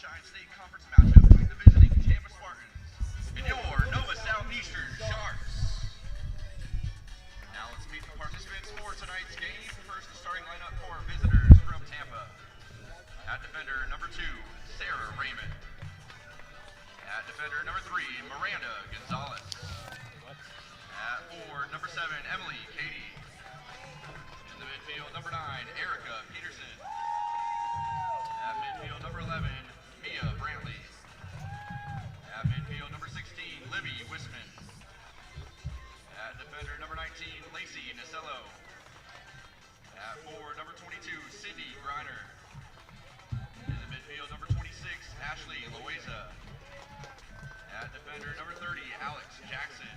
Sunshine State Conference matchup between the visiting Tampa Spartans and your Nova Southeastern Sharks. Now let's meet the participants for tonight's game. First, the starting lineup for visitors from Tampa. At defender number 2, Sarah Raymond. At defender number 3, Miranda Gonzalez. At forward number 7, Emily Katie. In the midfield number 9, Erica Peterson. At midfield number 11, Mia Brantley. At midfield number 16, Libby Wisman. At defender number 19, Lacey Nasello. At forward number 22, Cindy Griner. In the midfield number 26, Ashley Loaiza. At defender number 30, Alex Jackson.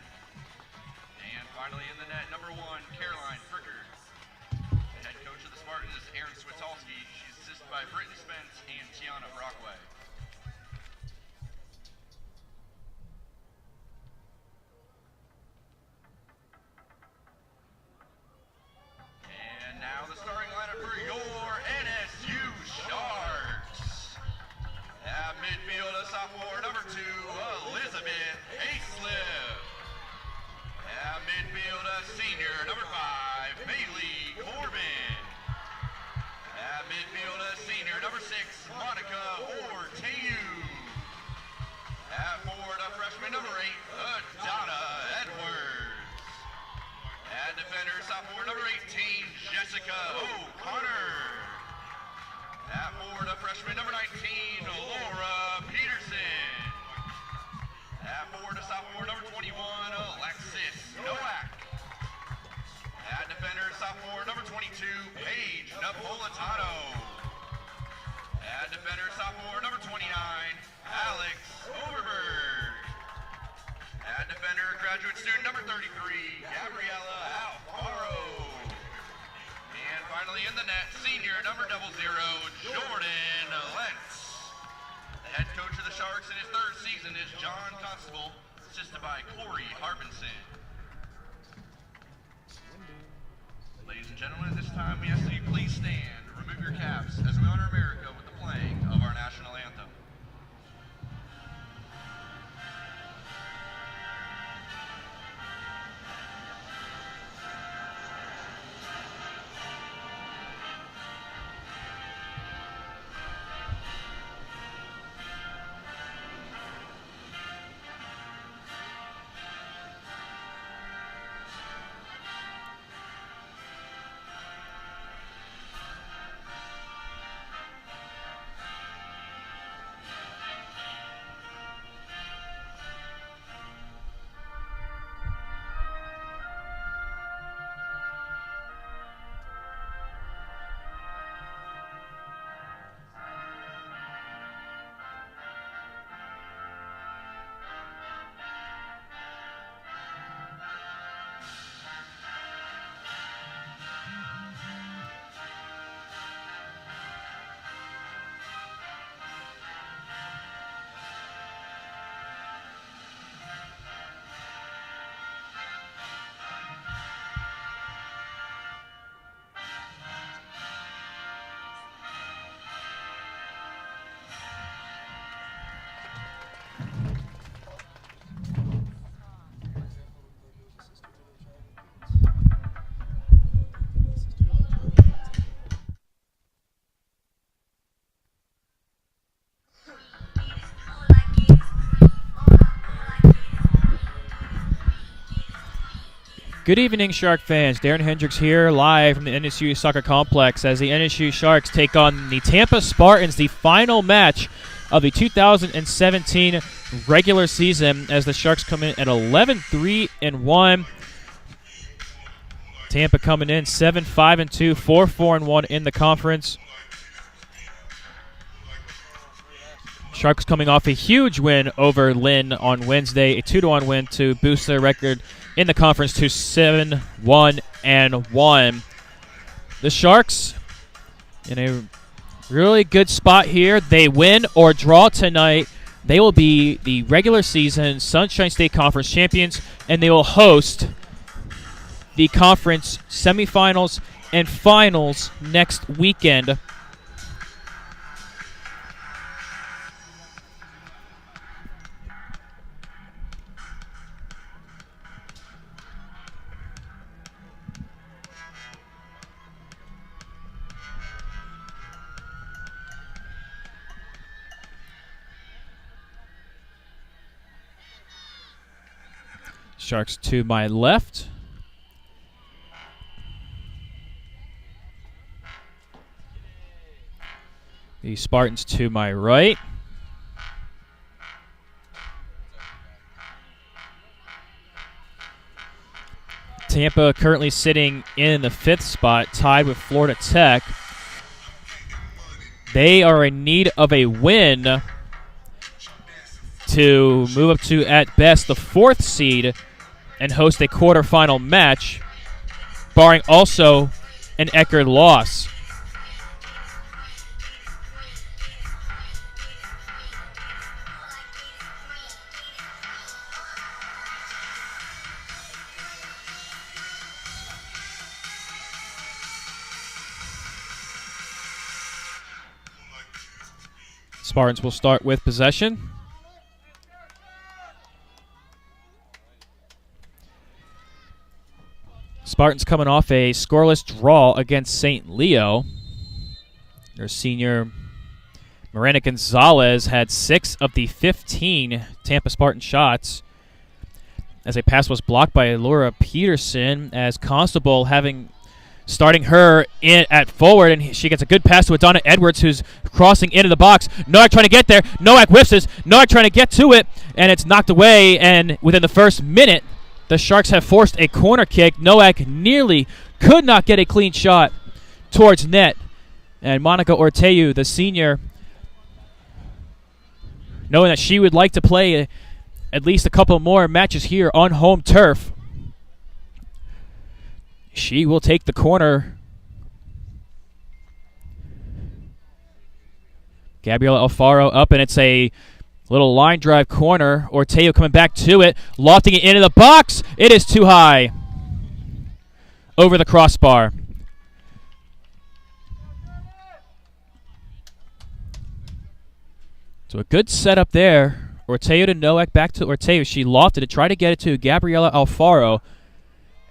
And finally in the net, number 1, Caroline Frickard. The head coach of the Spartans is Erin Switalski. She's assisted by Brittany Spence and Tiana Brockway. And now the starting lineup for your NSU Sharks. At midfield, a sophomore, number 2, Elizabeth Hayslip. At midfield, a senior, number 5, Bailey Corbin. At midfield, a senior, number 6, Monica Orteu. At forward, a freshman, number 8, Donna Edwards. At defender, sophomore, number 18, Jessica O'Connor. At forward, a freshman, number 19, Laura Peterson. At forward, a sophomore, number 21, Alexis Nowak. At defender, sophomore, number 22, Paige Napolitano. At defender, sophomore, number 29, Alex Overberg. At defender, graduate student, number 33, Gabriella Alfaro. And finally in the net, senior, number 00, Jordan Lentz. The head coach of the Sharks in his 3rd season is John Constable, assisted by Corey Harbinson. Ladies and gentlemen, at this time we ask that you please stand, remove your caps as we honor America with the playing of our national anthem. Good evening, Shark fans. Darren Hendricks here, live from the NSU Soccer Complex as the NSU Sharks take on the Tampa Spartans, the final match of the 2017 regular season, as the Sharks come in at 11-3-1. Tampa coming in 7-5-2, 4-4-1 in the conference. Sharks coming off a huge win over Lynn on Wednesday, a 2-1 win to boost their record in the conference to 7-1-1. The Sharks in a really good spot here. They win or draw tonight, they will be the regular season Sunshine State Conference champions, and they will host the conference semifinals and finals next weekend. Sharks to my left. The Spartans to my right. Tampa currently sitting in the 5th spot, tied with Florida Tech. They are in need of a win to move up to, at best, the 4th seed and host a quarterfinal match, barring also an Eckerd loss. Spartans will start with possession. Spartans coming off a scoreless draw against St. Leo. Their senior Miranda Gonzalez had 6 of the 15 Tampa Spartan shots, as a pass was blocked by Laura Peterson, as Constable starting her in at forward, and she gets a good pass to Adonna Edwards, who's crossing into the box. Nowak trying to get there. Nowak whiffs it. Nowak trying to get to it, and it's knocked away. And within the first minute, the Sharks have forced a corner kick. Nowak nearly could not get a clean shot towards net. And Monica Orteu, the senior, knowing that she would like to play at least a couple more matches here on home turf, she will take the corner. Gabriela Alfaro up, and it's a little line drive corner. Orteo coming back to it, lofting it into the box. It is too high. Over the crossbar. So a good setup there. Orteo to Nowak, back to Orteo. She lofted it, tried to get it to Gabriela Alfaro,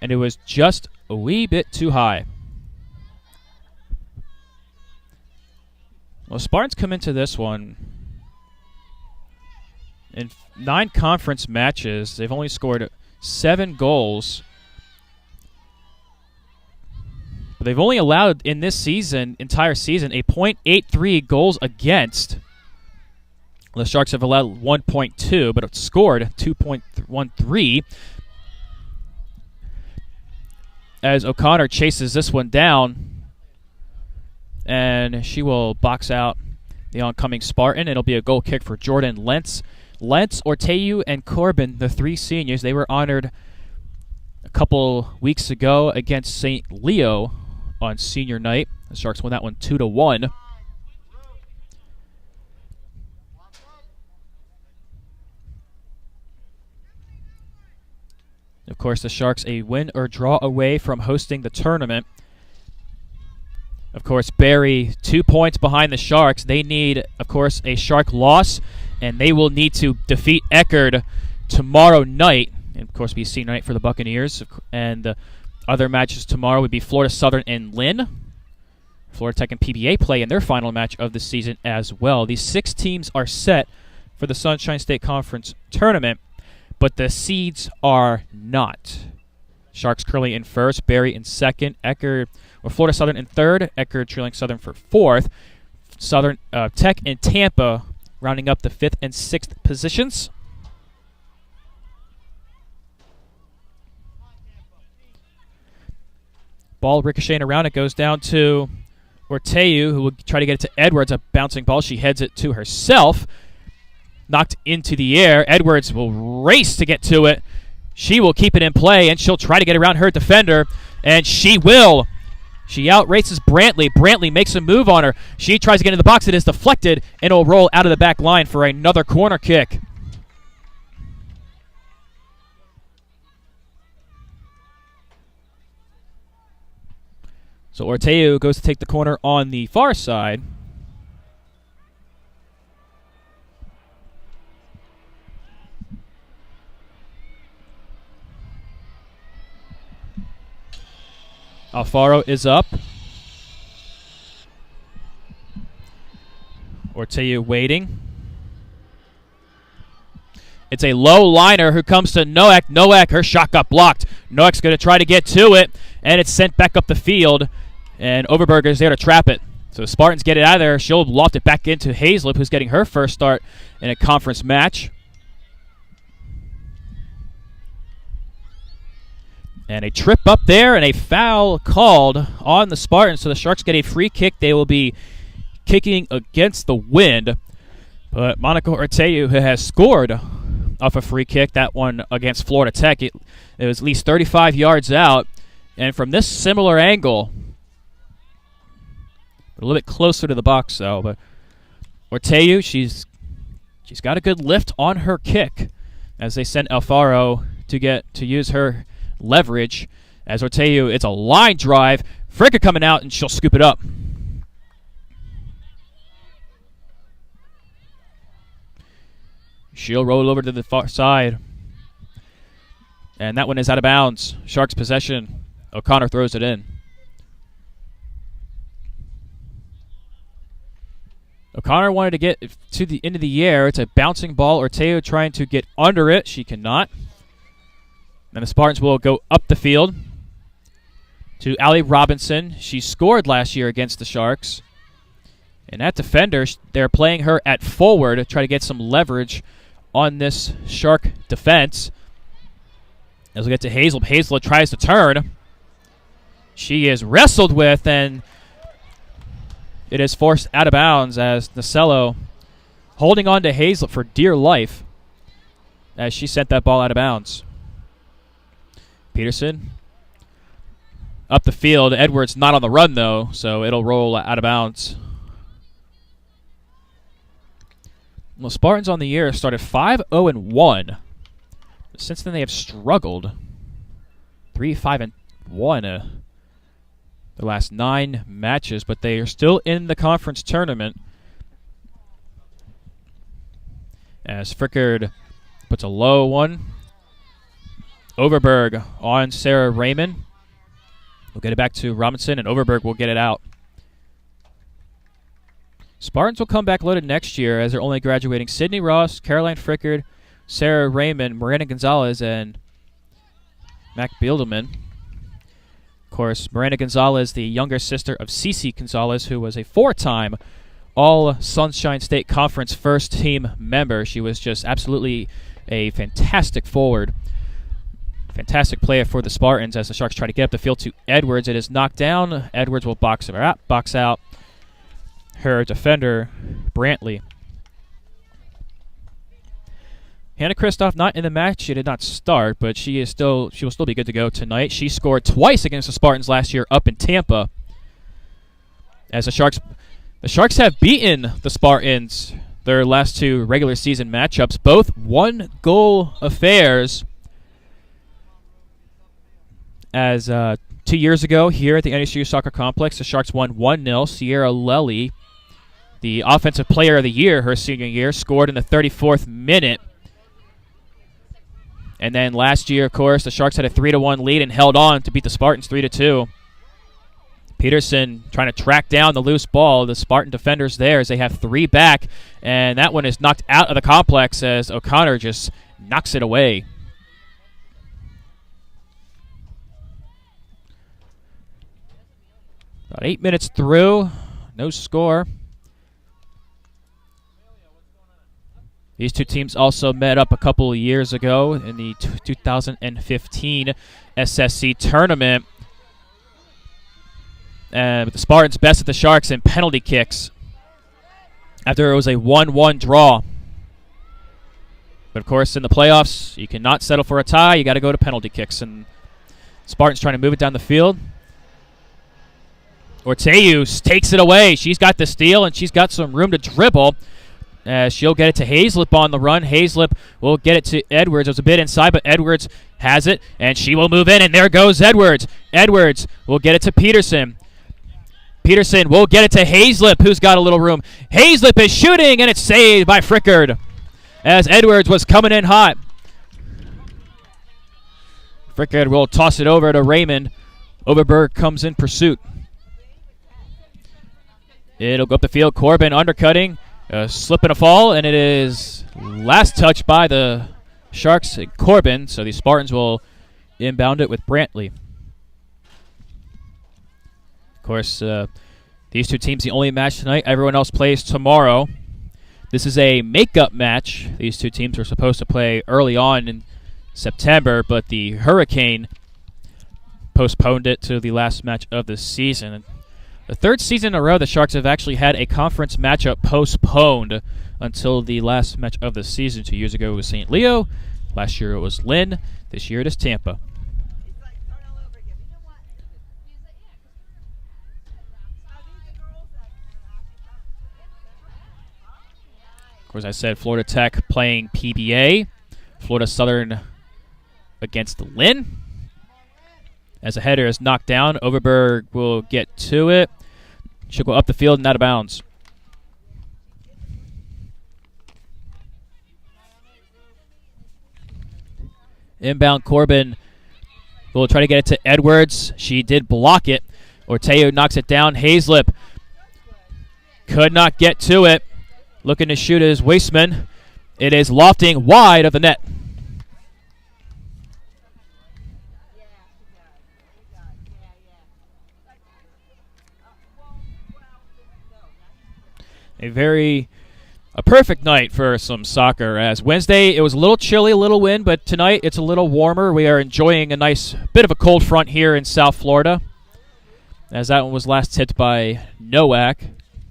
and it was just a wee bit too high. Well, Spartans come into this one in 9 conference matches. They've only scored 7 goals. But they've only allowed in this season, entire season, a .83 goals against. The Sharks have allowed 1.2, but it's scored 2.13. As O'Connor chases this one down, and she will box out the oncoming Spartan. It'll be a goal kick for Jordan Lentz. Lentz, Orteu, and Corbin, the 3 seniors, they were honored a couple weeks ago against St. Leo on senior night. The Sharks won that one 2-1. Of course, the Sharks a win or draw away from hosting the tournament. Of course, Barry 2 points behind the Sharks. They need, of course, a Shark loss, and they will need to defeat Eckerd tomorrow night. And, of course, be senior night for the Buccaneers. And the other matches tomorrow would be Florida Southern and Lynn. Florida Tech and PBA play in their final match of the season as well. These 6 teams are set for the Sunshine State Conference tournament, but the seeds are not. Sharks currently in first, Barry in second, Florida Southern in third, Eckerd trailing Southern for fourth. Southern Tech and Tampa rounding up the 5th and 6th positions. Ball ricocheting around, it goes down to Orteu, who will try to get it to Edwards. A bouncing ball, she heads it to herself. Knocked into the air. Edwards will race to get to it. She will keep it in play, and she'll try to get around her defender, and she will. She outraces Brantley. Brantley makes a move on her. She tries to get into the box. It is deflected, and it will roll out of the back line for another corner kick. So Orteu goes to take the corner on the far side. Alfaro is up. Orteu waiting. It's a low liner who comes to Noack. Noack, her shot got blocked. Noack's going to try to get to it, and it's sent back up the field, and Overberg is there to trap it. So the Spartans get it out of there. She'll loft it back into Hazlip, who's getting her first start in a conference match. And a trip up there and a foul called on the Spartans. So the Sharks get a free kick. They will be kicking against the wind. But Monica Orteu, who has scored off a free kick, that one against Florida Tech, it was at least 35 yards out. And from this similar angle, a little bit closer to the box, though. But Orteu, she's got a good lift on her kick as they send Alfaro to use her leverage. As Orteu, it's a line drive. Fricker coming out, and she'll scoop it up. She'll roll over to the far side. And that one is out of bounds. Sharks possession. O'Connor throws it in. O'Connor wanted to get to the end of the air. It's a bouncing ball. Orteo trying to get under it. She cannot. And the Spartans will go up the field to Allie Robinson. She scored last year against the Sharks. And that defender, they're playing her at forward to try to get some leverage on this Shark defense. As we get to Hazel. Hazel tries to turn. She is wrestled with, and it is forced out of bounds as Nacello holding on to Hazel for dear life as she sent that ball out of bounds. Peterson up the field. Edwards not on the run, though, so it'll roll out of bounds. Well, Spartans on the year started 5-0-1. Since then, they have struggled. 3-5-1 the last 9 matches, but they are still in the conference tournament. As Frickard puts a low one. Overberg on Sarah Raymond. We'll get it back to Robinson, and Overberg will get it out. Spartans will come back loaded next year as they're only graduating Sydney Ross, Caroline Frickard, Sarah Raymond, Miranda Gonzalez, and Mac Bieldeman. Of course, Miranda Gonzalez, the younger sister of Cece Gonzalez, who was a 4-time All-Sunshine State Conference first-team member. She was just absolutely a fantastic forward. Fantastic player for the Spartans as the Sharks try to get up the field to Edwards. It is knocked down. Edwards will box out her defender, Brantley. Hannah Kristoff not in the match. She did not start, but she will still be good to go tonight. She scored twice against the Spartans last year up in Tampa. As the Sharks have beaten the Spartans their last 2 regular season matchups, both 1-goal affairs. As 2 years ago here at the NSU Soccer Complex, the Sharks won 1-0. Sierra Lely, the Offensive Player of the Year her senior year, scored in the 34th minute. And then last year, of course, the Sharks had a 3-1 lead and held on to beat the Spartans 3-2. Peterson trying to track down the loose ball. The Spartan defenders there as they have 3 back. And that one is knocked out of the complex as O'Connor just knocks it away. About 8 minutes through. No score. These two teams also met up a couple of years ago in the 2015 SSC tournament. But the Spartans bested the Sharks in penalty kicks after it was a 1-1 draw. But, of course, in the playoffs, you cannot settle for a tie. You got to go to penalty kicks. And Spartans trying to move it down the field. Orteu takes it away. She's got the steal, and she's got some room to dribble. She'll get it to Hazlip on the run. Hazlip will get it to Edwards. It was a bit inside, but Edwards has it, and she will move in, and there goes Edwards. Edwards will get it to Peterson. Peterson will get it to Hazlip, who's got a little room. Hazlip is shooting, and it's saved by Frickard as Edwards was coming in hot. Frickard will toss it over to Raymond. Overberg comes in pursuit. It'll go up the field. Corbin undercutting. Slip and a fall, and it is last touch by the Sharks and Corbin, so the Spartans will inbound it with Brantley. Of course, these two teams, the only match tonight. Everyone else plays tomorrow. This is a makeup match. These two teams were supposed to play early on in September, but the hurricane postponed it to the last match of the season. The third season in a row, the Sharks have actually had a conference matchup postponed until the last match of the season. 2 years ago it was St. Leo. Last year it was Lynn. This year it is Tampa. Of course, I said Florida Tech playing PBA. Florida Southern against Lynn. As the header is knocked down, Overberg will get to it. She'll go up the field and out of bounds. Inbound, Corbin will try to get it to Edwards. She did block it. Orteo knocks it down. Hazlip could not get to it. Looking to shoot is Weissman. It is lofting wide of the net. A perfect night for some soccer. As Wednesday, it was a little chilly, a little wind, but tonight it's a little warmer. We are enjoying a nice bit of a cold front here in South Florida. As that one was last hit by Nowak.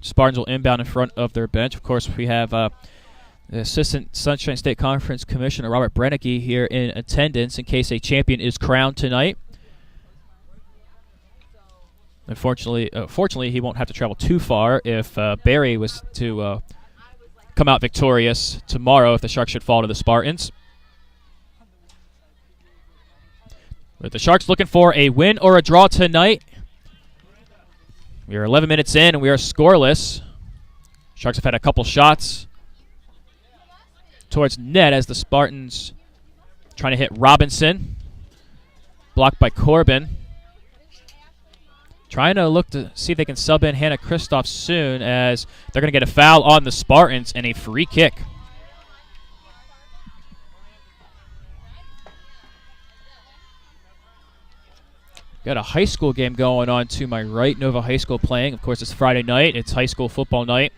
Spartans will inbound in front of their bench. Of course, we have the Assistant Sunshine State Conference Commissioner Robert Brennicky here in attendance in case a champion is crowned tonight. Fortunately, he won't have to travel too far if Barry was to come out victorious tomorrow if the Sharks should fall to the Spartans. But the Sharks looking for a win or a draw tonight. We are 11 minutes in and we are scoreless. Sharks have had a couple shots towards net as the Spartans trying to hit Robinson. Blocked by Corbin. Trying to look to see if they can sub in Hannah Kristoff soon as they're going to get a foul on the Spartans and a free kick. Got a high school game going on to my right. Nova High School playing. Of course, it's Friday night. It's high school football night.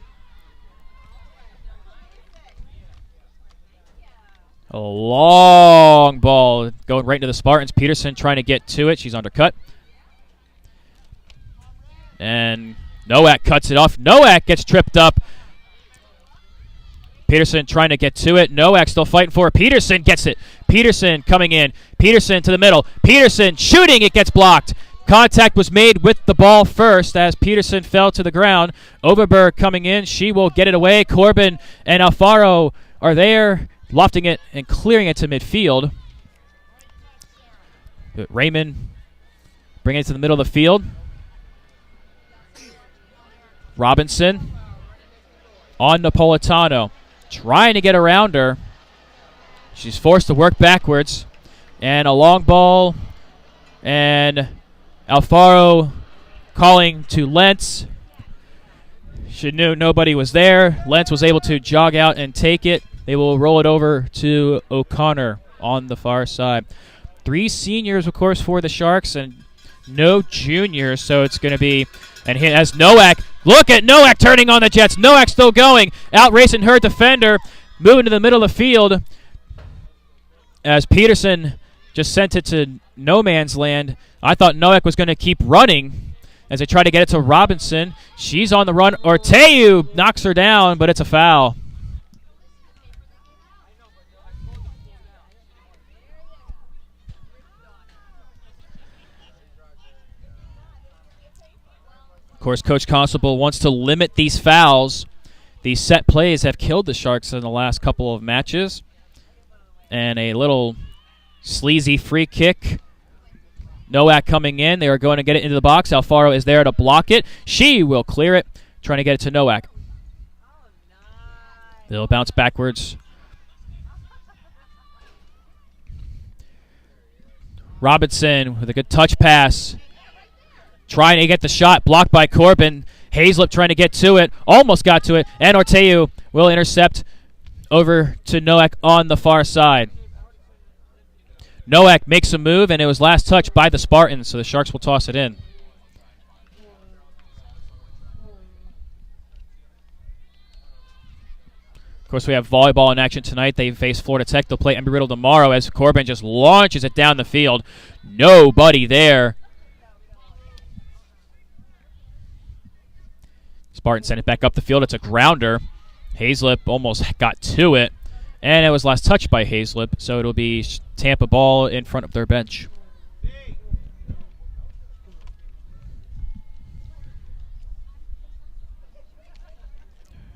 A long ball going right into the Spartans. Peterson trying to get to it. She's undercut. And Nowak cuts it off. Nowak gets tripped up. Peterson trying to get to it. Nowak still fighting for it. Peterson gets it. Peterson coming in. Peterson to the middle. Peterson shooting. It gets blocked. Contact was made with the ball first as Peterson fell to the ground. Overberg coming in. She will get it away. Corbin and Alfaro are there, lofting it and clearing it to midfield. But Raymond bringing it to the middle of the field. Robinson on Napolitano. Trying to get around her. She's forced to work backwards. And a long ball. And Alfaro calling to Lentz. She knew nobody was there. Lentz was able to jog out and take it. They will roll it over to O'Connor on the far side. 3 seniors, of course, for the Sharks and no juniors. So it's going to be... And he has Nowak. Look at Nowak turning on the Jets. Nowak still going. Out racing her defender. Moving to the middle of the field. As Peterson just sent it to no man's land. I thought Nowak was going to keep running as they try to get it to Robinson. She's on the run. Orteu knocks her down, but it's a foul. Of course, Coach Constable wants to limit these fouls. These set plays have killed the Sharks in the last couple of matches. And a little sleazy free kick. Nowak coming in. They are going to get it into the box. Alfaro is there to block it. She will clear it, trying to get it to Nowak. They'll bounce backwards. Robinson with a good touch pass. Trying to get the shot, blocked by Corbin. Hazlip trying to get to it, almost got to it, and Orteu will intercept over to Nowak on the far side. Nowak makes a move, and it was last touched by the Spartans, so the Sharks will toss it in. Of course, we have volleyball in action tonight. They face Florida Tech. They'll play Embry-Riddle tomorrow as Corbin just launches it down the field. Nobody there. Spartans send it back up the field. It's a grounder. Hazlip almost got to it, and it was last touched by Hazlip, so it'll be Tampa ball in front of their bench.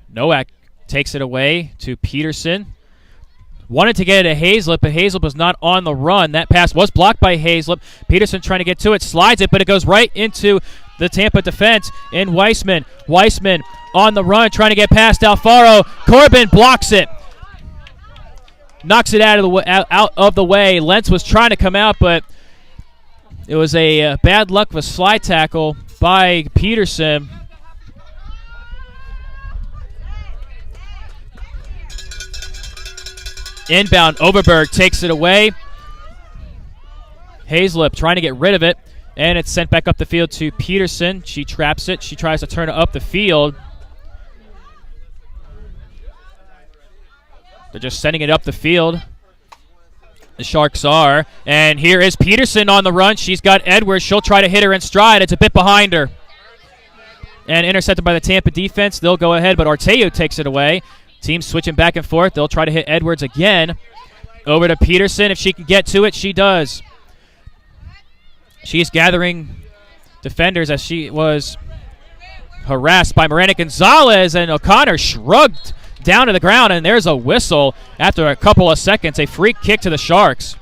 Nowak takes it away to Peterson. Wanted to get it to Hazlip, but Hazlip was not on the run. That pass was blocked by Hazlip. Peterson trying to get to it, slides it, but it goes right into the Tampa defense in Weissman. Weissman on the run, trying to get past Alfaro. Corbin blocks it. Knocks it out of the way. Lentz was trying to come out, but it was a bad luck of a slide tackle by Peterson. Inbound, Overberg takes it away. Hazlip trying to get rid of it, and it's sent back up the field to Peterson. She traps it. She tries to turn it up the field. They're just sending it up the field. The Sharks are. And here is Peterson on the run. She's got Edwards. She'll try to hit her in stride. It's a bit behind her. And intercepted by the Tampa defense. They'll go ahead, but Arteo takes it away. Teams switching back and forth. They'll try to hit Edwards again. Over to Peterson. If she can get to it, she does. She's gathering defenders as she was harassed by Miranda Gonzalez, and O'Connor shrugged down to the ground, and there's a whistle after a couple of seconds. A free kick to the Sharks.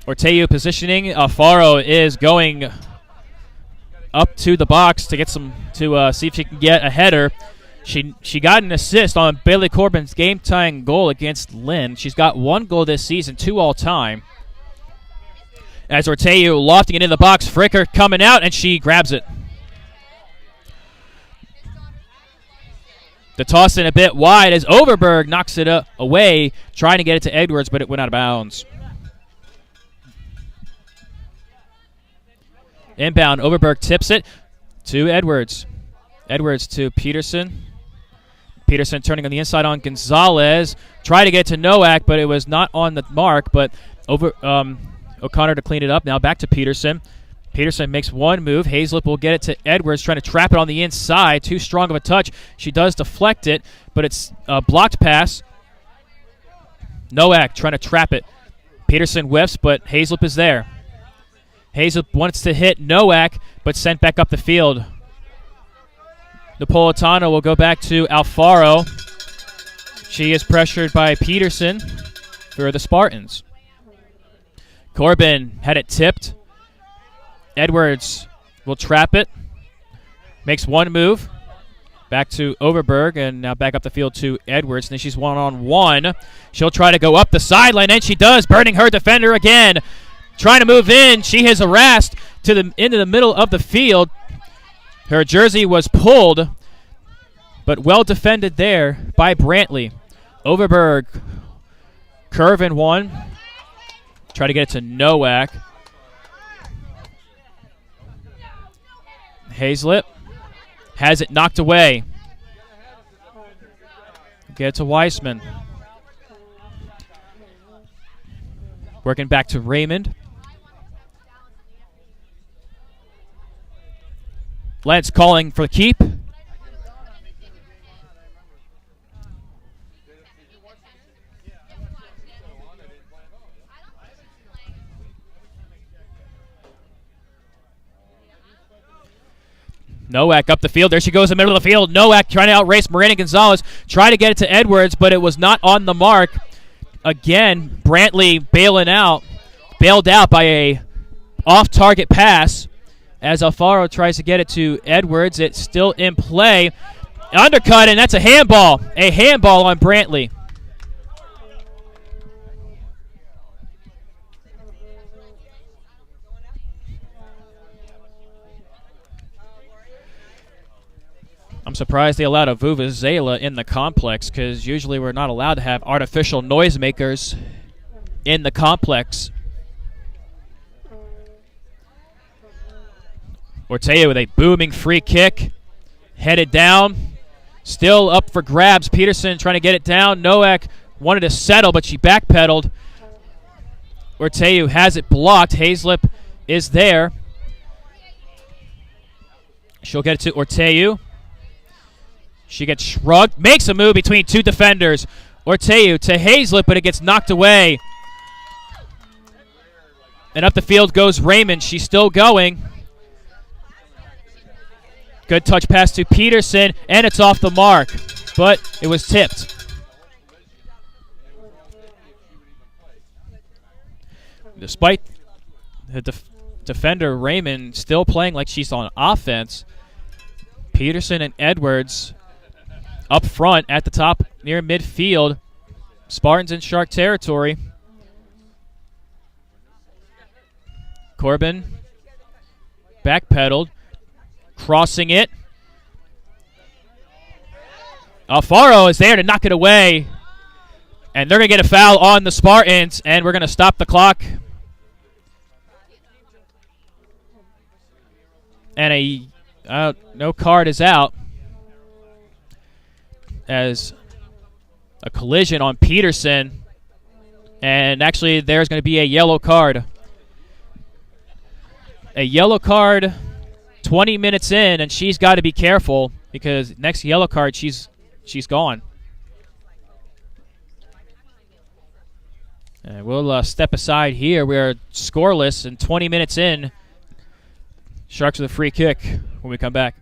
Orteu positioning. Alfaro is going up to the box to get some see if she can get a header. She got an assist on Bailey Corbin's game-tying goal against Lynn. She's got 1 goal this season, 2 all-time. As Orteu lofting it in the box, Fricker coming out, and she grabs it. The toss in a bit wide as Overberg knocks it away, trying to get it to Edwards, but it went out of bounds. Inbound, Overberg tips it to Edwards. Edwards to Peterson. Peterson turning on the inside on Gonzalez. Tried to get to Nowak, but it was not on the mark. But O'Connor to clean it up. Now back to Peterson. Peterson makes 1 move. Hazlip will get it to Edwards, trying to trap it on the inside. Too strong of a touch. She does deflect it, but it's a blocked pass. Nowak trying to trap it. Peterson whiffs, but Hazlip is there. Hazlip wants to hit Nowak, but sent back up the field. Napolitano will go back to Alfaro. She is pressured by Peterson for the Spartans. Corbin had it tipped. Edwards will trap it. Makes 1 move. Back to Overberg, and now back up the field to Edwards. And then she's one-on-one. She'll try to go up the sideline, and she does, burning her defender again. Trying to move in. She is harassed into the middle of the field. Her jersey was pulled, but well defended there by Brantley. Overberg, curve in 1. Try to get it to Nowak. Hazlip has it knocked away. Get it to Weissman. Working back to Raymond. Lentz calling for the keep. Nowak up the field. There she goes in the middle of the field. Nowak trying to outrace Miranda Gonzalez. Try to get it to Edwards, but it was not on the mark. Again, Brantley bailed out by a off-target pass. As Alfaro tries to get it to Edwards, it's still in play. Undercut, and that's a handball. A handball on Brantley. I'm surprised they allowed a vuvuzela in the complex, because usually we're not allowed to have artificial noisemakers in the complex. Ortega with a booming free kick. Headed down. Still up for grabs. Peterson trying to get it down. Nowak wanted to settle, but she backpedaled. Ortega has it blocked. Hazlip is there. She'll get it to Ortega. She gets shrugged. Makes a move between two defenders. Ortega to Hazlip, but it gets knocked away. And up the field goes Raymond. She's still going. Good touch pass to Peterson, and it's off the mark, but it was tipped. Despite the defender, Raymond, still playing like she's on offense, Peterson and Edwards up front at the top near midfield. Spartans in Shark territory. Corbin backpedaled. Crossing it. Alfaro is there to knock it away. And they're going to get a foul on the Spartans, and we're going to stop the clock. And no card is out, as a collision on Peterson. And actually, there's going to be a yellow card. A yellow card 20 minutes in, and she's got to be careful, because next yellow card, she's gone. And we'll step aside here. We're scoreless, and 20 minutes in, Sharks with a free kick when we come back.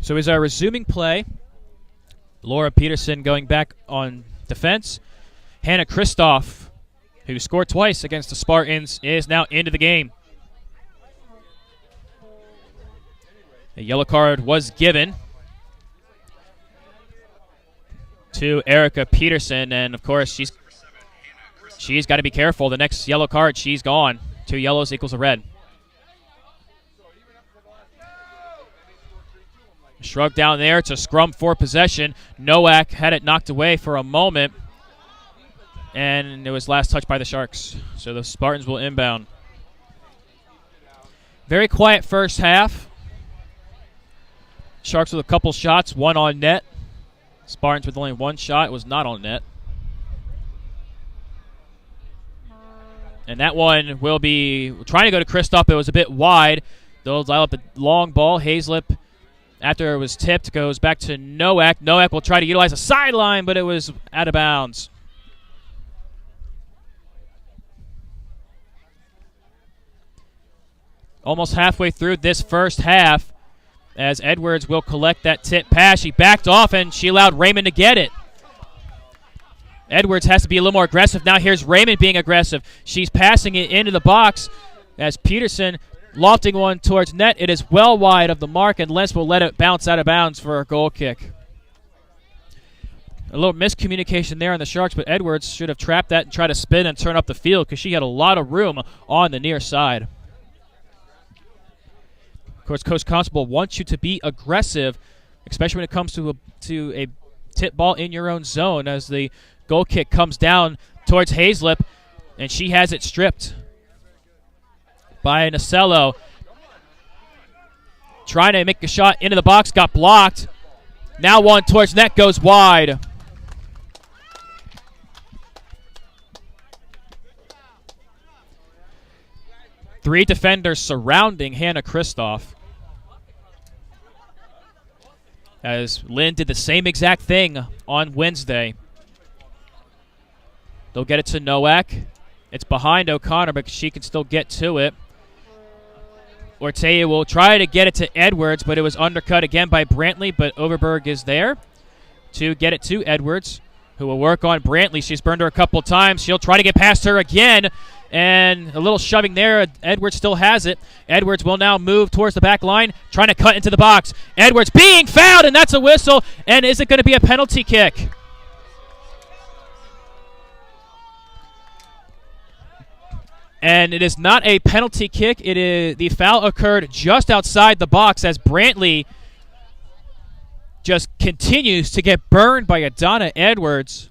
So is our resuming play. Laura Peterson going back on defense. Hannah Kristoff, who scored twice against the Spartans, is now into the game. A yellow card was given to Erica Peterson, and of course she's got to be careful. The next yellow card, she's gone. 2 yellows equals a red. Shrug down there to scrum for possession. Nowak had it knocked away for a moment, and it was last touched by the Sharks. So the Spartans will inbound. Very quiet first half. Sharks with a couple shots, 1 on net. Spartans with only 1 shot. It was not on net. And that one will be trying to go to Kristoff. It was a bit wide. They'll dial up a long ball. Hazlip, after it was tipped, goes back to Nowak. Nowak will try to utilize a sideline, but it was out of bounds. Almost halfway through this first half, as Edwards will collect that tip pass. She backed off, and she allowed Raymond to get it. Edwards has to be a little more aggressive. Now here's Raymond being aggressive. She's passing it into the box as Peterson lofting one towards net. It is well wide of the mark, and Lentz will let it bounce out of bounds for a goal kick. A little miscommunication there on the Sharks, but Edwards should have trapped that and tried to spin and turn up the field because she had a lot of room on the near side. Of course, Coach Constable wants you to be aggressive, especially when it comes to a tip ball in your own zone, as the goal kick comes down towards Hazlip, and she has it stripped by Nacello. Trying to make a shot into the box, got blocked. Now one towards net, goes wide. Three defenders surrounding Hannah Kristoff, as Lynn did the same exact thing on Wednesday. They'll get it to Nowak. It's behind O'Connor, but she can still get to it. Ortega will try to get it to Edwards, but it was undercut again by Brantley, but Overberg is there to get it to Edwards, who will work on Brantley. She's burned her a couple times. She'll try to get past her again, and a little shoving there. Edwards still has it. Edwards will now move towards the back line, trying to cut into the box. Edwards being fouled, and that's a whistle, and is it going to be a penalty kick? And it is not a penalty kick. It is the foul occurred just outside the box as Brantley just continues to get burned by Adana Edwards.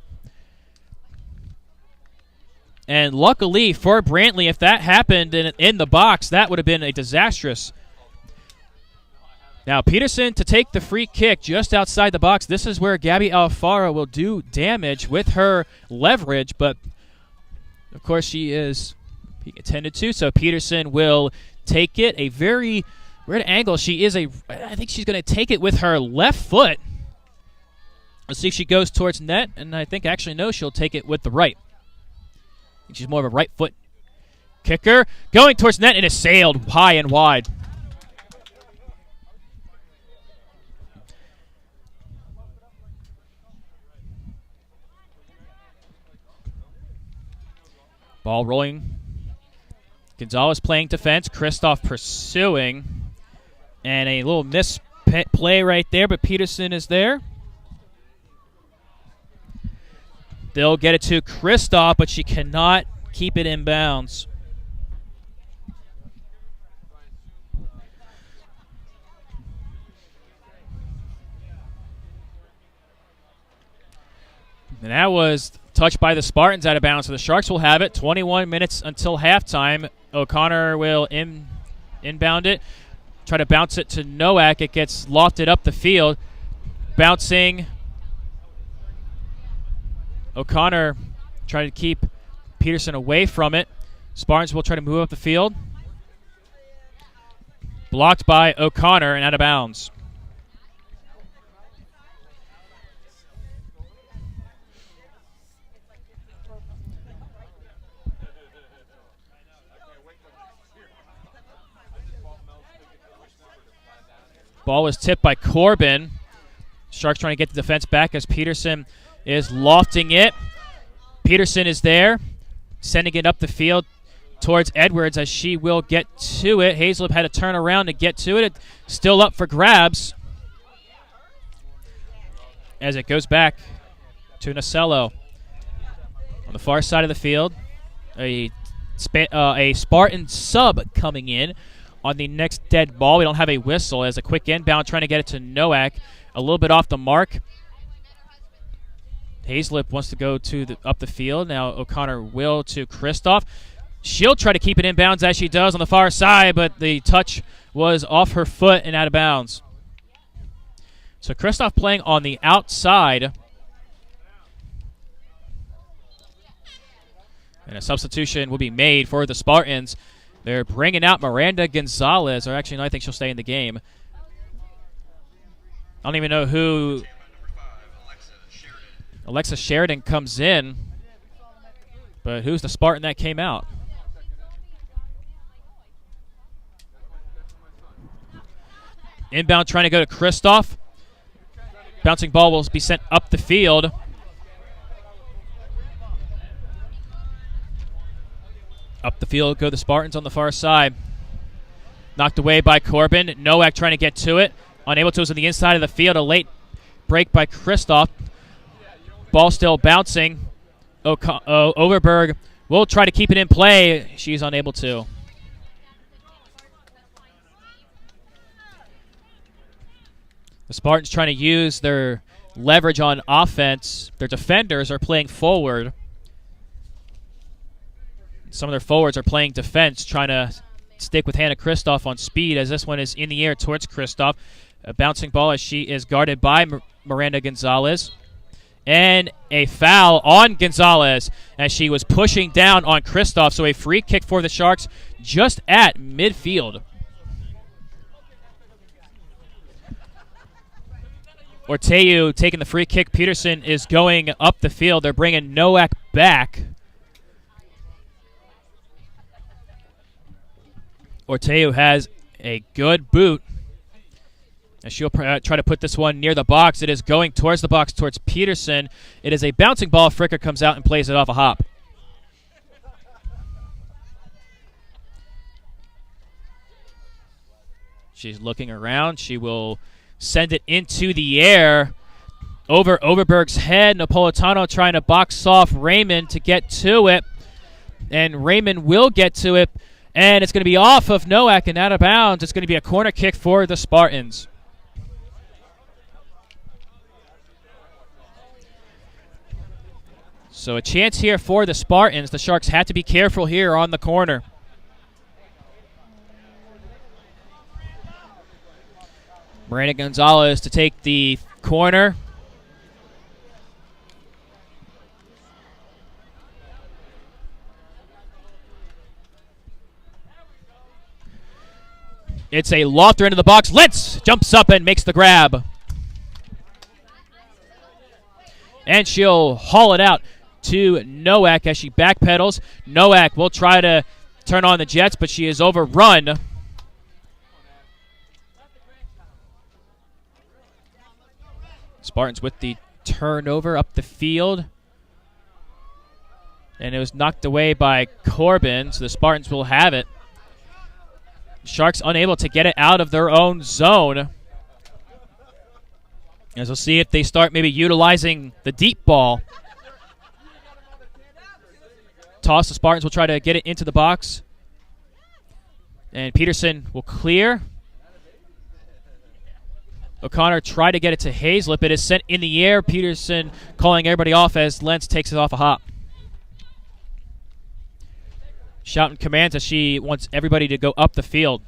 And luckily for Brantley, if that happened in the box, that would have been a disastrous. Now Peterson to take the free kick just outside the box. This is where Gabby Alfaro will do damage with her leverage, but of course she is intended to, so Peterson will take it. A very weird angle. I think she's going to take it with her left foot. Let's see if she goes towards net, and I think actually no, she'll take it with the right. I think she's more of a right foot kicker. Going towards net, and it's sailed high and wide. Ball rolling. Gonzalez playing defense. Kristoff pursuing. And a little misplay right there, but Peterson is there. They'll get it to Kristoff, but she cannot keep it in bounds. And that was touched by the Spartans out of bounds, so the Sharks will have it. 21 minutes until halftime. O'Connor will inbound it. Try to bounce it to Nowak. It gets lofted up the field. Bouncing. O'Connor trying to keep Peterson away from it. Spartans will try to move up the field. Blocked by O'Connor and out of bounds. Ball was tipped by Corbin. Sharks trying to get the defense back as Peterson is lofting it. Peterson is there, sending it up the field towards Edwards as she will get to it. Hazlip had to turn around to get to it. It's still up for grabs as it goes back to Nacello. On the far side of the field, a Spartan sub coming in on the next dead ball. We don't have a whistle as a quick inbound trying to get it to Nowak. A little bit off the mark. Hazlip wants to go up the field. Now O'Connor will to Kristoff. She'll try to keep it in bounds as she does on the far side, but the touch was off her foot and out of bounds. So Kristoff playing on the outside And a substitution will be made for the Spartans. They're bringing out Miranda Gonzalez, or actually, no, I think she'll stay in the game. I don't even know who. Alexa Sheridan comes in, but who's the Spartan that came out? Inbound trying to go to Kristoff. Bouncing ball will be sent up the field. Up the field go the Spartans on the far side. Knocked away by Corbin. Nowak trying to get to it. Unable to. It was on the inside of the field. A late break by Kristoff. Ball still bouncing. Overberg will try to keep it in play. She's unable to. The Spartans trying to use their leverage on offense. Their defenders are playing forward. Some of their forwards are playing defense, trying to stick with Hannah Kristoff on speed as this one is in the air towards Kristoff. A bouncing ball as she is guarded by Miranda Gonzalez. And a foul on Gonzalez as she was pushing down on Kristoff. So a free kick for the Sharks just at midfield. Orteu taking the free kick. Peterson is going up the field. They're bringing Nowak back. Orteu has a good boot. And she'll try to put this one near the box. It is going towards the box, towards Peterson. It is a bouncing ball. Fricker comes out and plays it off a hop. She's looking around. She will send it into the air over Overberg's head. Napolitano trying to box off Raymond to get to it. And Raymond will get to it. And it's going to be off of Nowak and out of bounds. It's going to be a corner kick for the Spartans. So a chance here for the Spartans. The Sharks had to be careful here on the corner. Miranda Gonzalez to take the corner. It's a lofter into the box. Lentz jumps up and makes the grab. And she'll haul it out to Nowak as she backpedals. Nowak will try to turn on the Jets, but she is overrun. Spartans with the turnover up the field. And it was knocked away by Corbin, so the Spartans will have it. Sharks unable to get it out of their own zone. As we'll see if they start maybe utilizing the deep ball. Toss, the Spartans will try to get it into the box. And Peterson will clear. O'Connor tried to get it to Hazlip. It is sent in the air. Peterson calling everybody off as Lentz takes it off a hop. Schouten commands as she wants everybody to go up the field.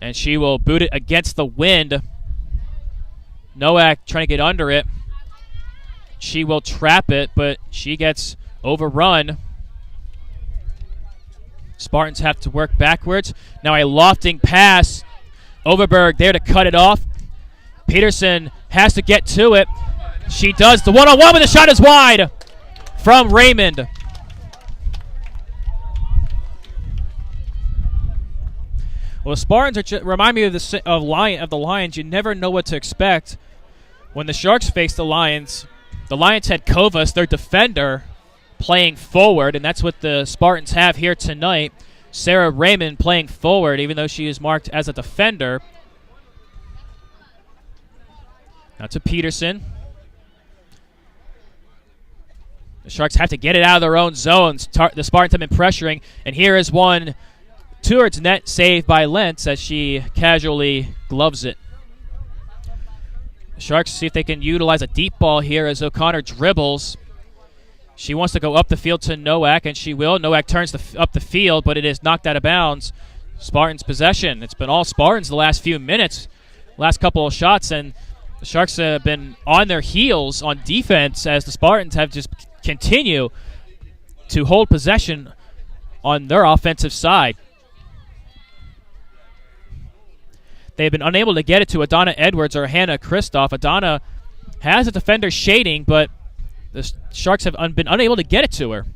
And she will boot it against the wind. Nowak trying to get under it. She will trap it, but she gets overrun. Spartans have to work backwards. Now a lofting pass. Overberg there to cut it off. Peterson has to get to it. She does. The one-on-one, but the shot is wide from Raymond. Well, the Spartans remind me of the Lions. You never know what to expect. When the Sharks face the Lions had Kovas, their defender, playing forward, and that's what the Spartans have here tonight. Sarah Raymond playing forward, even though she is marked as a defender. Now to Peterson. The Sharks have to get it out of their own zones. The Spartans have been pressuring, and here is one towards net, saved by Lentz as she casually gloves it. The Sharks see if they can utilize a deep ball here as O'Connor dribbles. She wants to go up the field to Nowak, and she will. Nowak turns up the field, but it is knocked out of bounds. Spartans possession. It's been all Spartans the last few minutes, last couple of shots, and The Sharks have been on their heels on defense as the Spartans have just continue to hold possession on their offensive side. They've been unable to get it to Adana Edwards or Hannah Kristoff. Adana has a defender shading, but the Sharks have been unable to get it to her.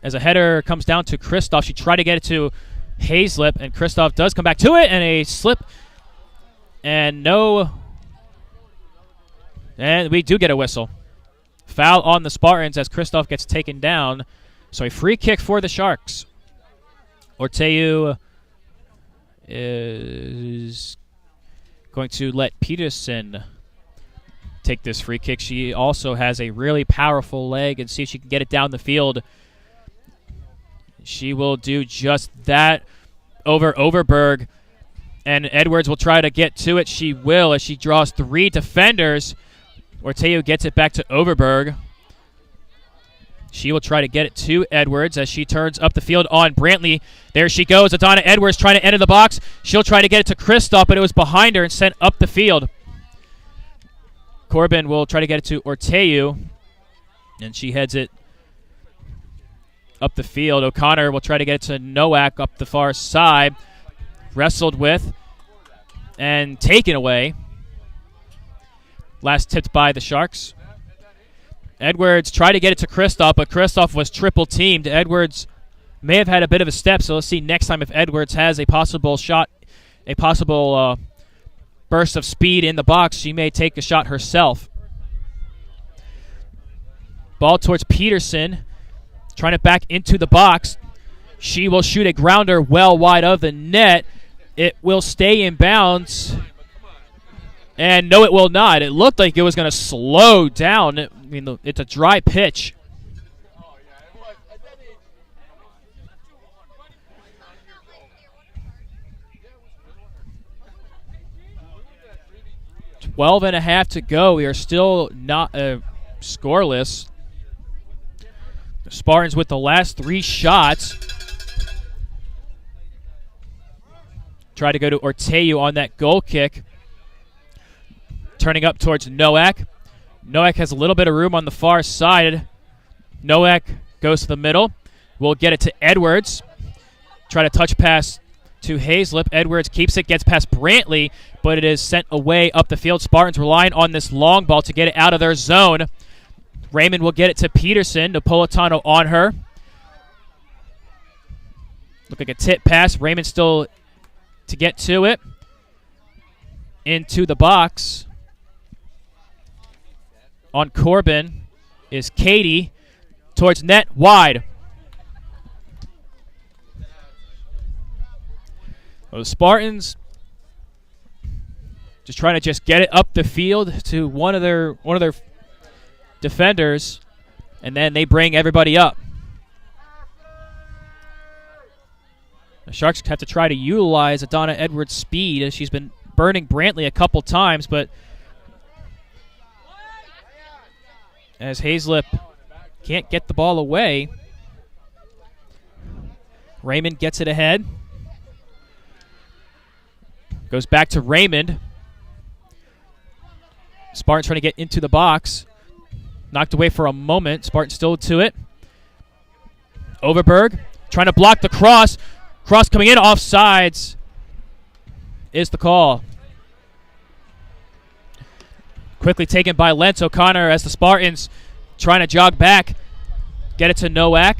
As a header comes down to Kristoff, she tried to get it to Hazlip, and Kristoff does come back to it, and a slip. And we do get a whistle. Foul on the Spartans as Kristoff gets taken down. So a free kick for the Sharks. Orteu is going to let Peterson take this free kick. She also has a really powerful leg, and see if she can get it down the field. She will do just that over Overberg, and Edwards will try to get to it. She will, as she draws 3 defenders. Orteu gets it back to Overberg. She will try to get it to Edwards as she turns up the field on Brantley. There she goes. Adana Edwards trying to enter the box. She'll try to get it to Kristoff, but it was behind her and sent up the field. Corbin will try to get it to Orteu, and she heads it up the field. O'Connor will try to get it to Nowak up the far side. Wrestled with and taken away. Last tipped by the Sharks. Edwards tried to get it to Kristoff, but Kristoff was triple teamed. Edwards may have had a bit of a step, so let's see next time if Edwards has a possible shot, a possible burst of speed in the box. She may take a shot herself. Ball towards Peterson, trying to back into the box. She will shoot a grounder well wide of the net. It will stay in bounds. And no, it will not. It looked like it was going to slow down. It's a dry pitch. Twelve and a half to go. We are still not scoreless. The Spartans with the last 3 shots. Try to go to Orteu on that goal kick. Turning up towards Nowak. Nowak has a little bit of room on the far side. Nowak goes to the middle. We'll get it to Edwards. Try to touch pass to Hazlip. Edwards keeps it, gets past Brantley, but it is sent away up the field. Spartans relying on this long ball to get it out of their zone. Raymond will get it to Peterson. Napolitano on her. Look like a tip pass. Raymond still to get to it. Into the box. On Corbin is Katie. Towards net, wide. Well, the Spartans just trying to get it up the field to one of their defenders, and then they bring everybody up. The Sharks have to try to utilize Adana Edwards' speed, as she's been burning Brantley a couple times, but as Hazlip can't get the ball away, Raymond gets it ahead. Goes back to Raymond. Spartan trying to get into the box. Knocked away for a moment. Spartan still to it. Overberg trying to block the cross. Cross coming in, offsides is the call. Quickly taken by Lentz. O'Connor as the Spartans trying to jog back. Get it to Nowak.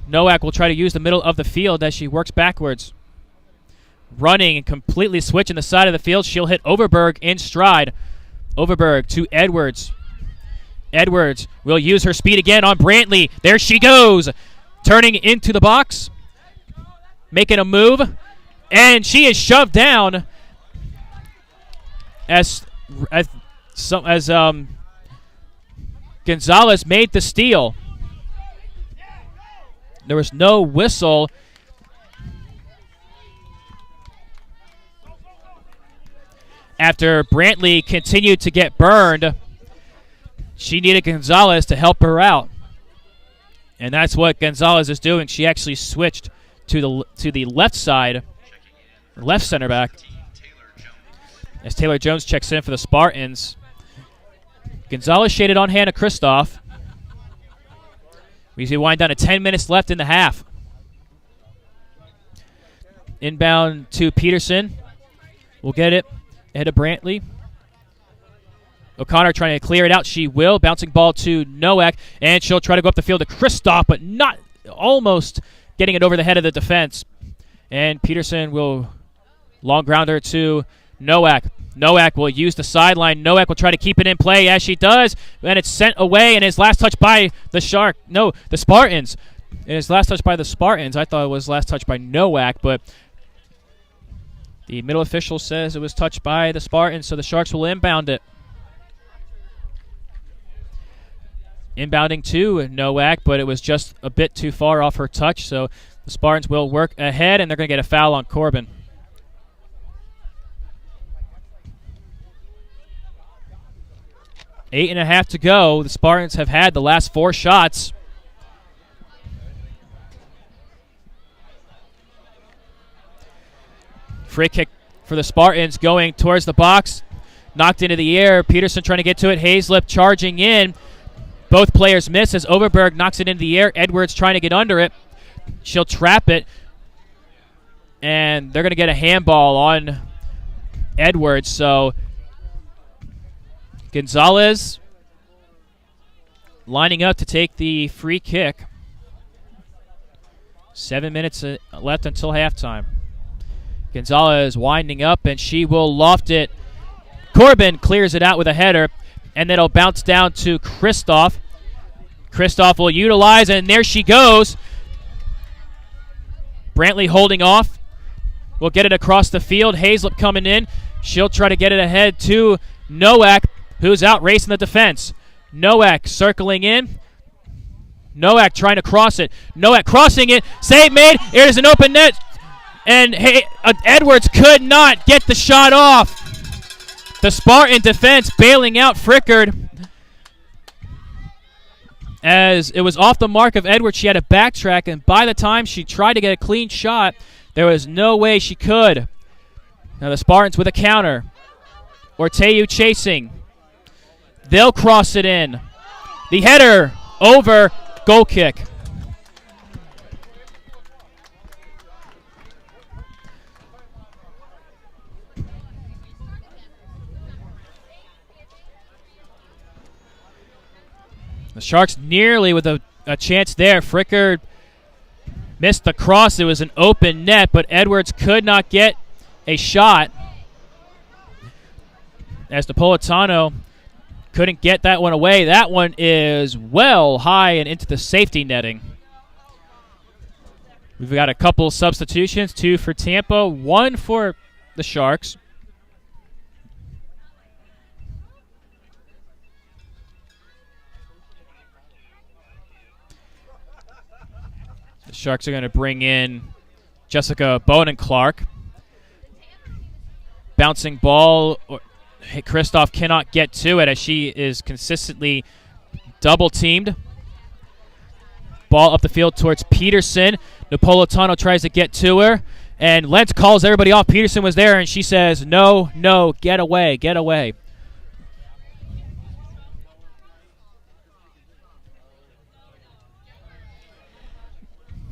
Nowak will try to use the middle of the field as she works backwards. Running and completely switching the side of the field. She'll hit Overberg in stride. Overberg to Edwards. Edwards will use her speed again on Brantley. There she goes. Turning into the box. Making a move. And she is shoved down as Gonzalez made the steal. There was no whistle. After Brantley continued to get burned, she needed Gonzalez to help her out. And that's what Gonzalez is doing. She actually switched to the left side, left center back. as Taylor Jones checks in for the Spartans. Gonzalez shaded on Hannah Kristoff. We wind down to 10 minutes left in the half. Inbound to Peterson. We'll get it ahead of Brantley. O'Connor trying to clear it out. She will. Bouncing ball to Nowak, and she'll try to go up the field to Kristoff, but not almost getting it over the head of the defense. And Peterson will long grounder to Nowak. Nowak will use the sideline. Nowak will try to keep it in play as she does, and it's sent away, and his last touch by the Spartans. It is last touch by the Spartans. I thought it was last touch by Nowak, but the middle official says it was touched by the Spartans, so the Sharks will inbound it. Inbounding to Nowak, but it was just a bit too far off her touch, so the Spartans will work ahead, and they're going to get a foul on Corbin. Eight and a half to go. The Spartans have had the last 4 shots. Free kick for the Spartans going towards the box. Knocked into the air. Peterson trying to get to it. Hazlip charging in. Both players miss as Overberg knocks it into the air. Edwards trying to get under it. She'll trap it. And they're going to get a handball on Edwards. So Gonzalez lining up to take the free kick. 7 minutes left until halftime. Gonzalez winding up, and she will loft it. Corbin clears it out with a header, and then it'll bounce down to Kristoff. Kristoff will utilize, and there she goes. Brantley holding off. Will get it across the field. Hazlip coming in. She'll try to get it ahead to Nowak, who's out racing the defense. Nowak circling in. Nowak trying to cross it. Nowak crossing it. Save made. It is an open net. And Edwards could not get the shot off. The Spartan defense bailing out Frickard. As it was off the mark of Edwards, she had to backtrack, and by the time she tried to get a clean shot, there was no way she could. Now the Spartans with a counter. Orteu chasing. They'll cross it in. The header over, goal kick. The Sharks nearly with a chance there. Frickard missed the cross. It was an open net, but Edwards could not get a shot. As Napolitano couldn't get that one away. That one is well high and into the safety netting. We've got a couple substitutions, 2 for Tampa, 1 for the Sharks. The Sharks are going to bring in Jessica Bowen-Clark. Bouncing ball. Kristoff cannot get to it as she is consistently double-teamed. Ball up the field towards Peterson. Napolitano tries to get to her. And Lentz calls everybody off. Peterson was there, and she says, no, no, get away, get away.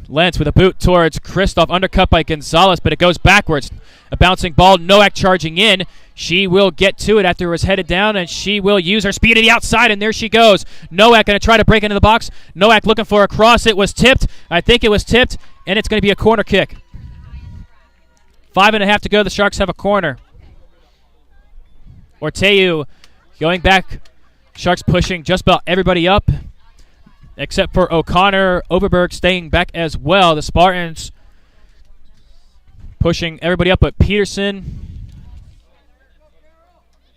Lentz with a boot towards Kristoff, undercut by Gonzalez, but it goes backwards. A bouncing ball, Nowak charging in. She will get to it after it was headed down, and she will use her speed to the outside, and there she goes. Nowak going to try to break into the box. Nowak looking for a cross. It was tipped. I think it was tipped, and it's going to be a corner kick. 5.5 to go. The Sharks have a corner. Orteu going back. Sharks pushing just about everybody up, except for O'Connor. Overberg staying back as well. The Spartans pushing everybody up but Peterson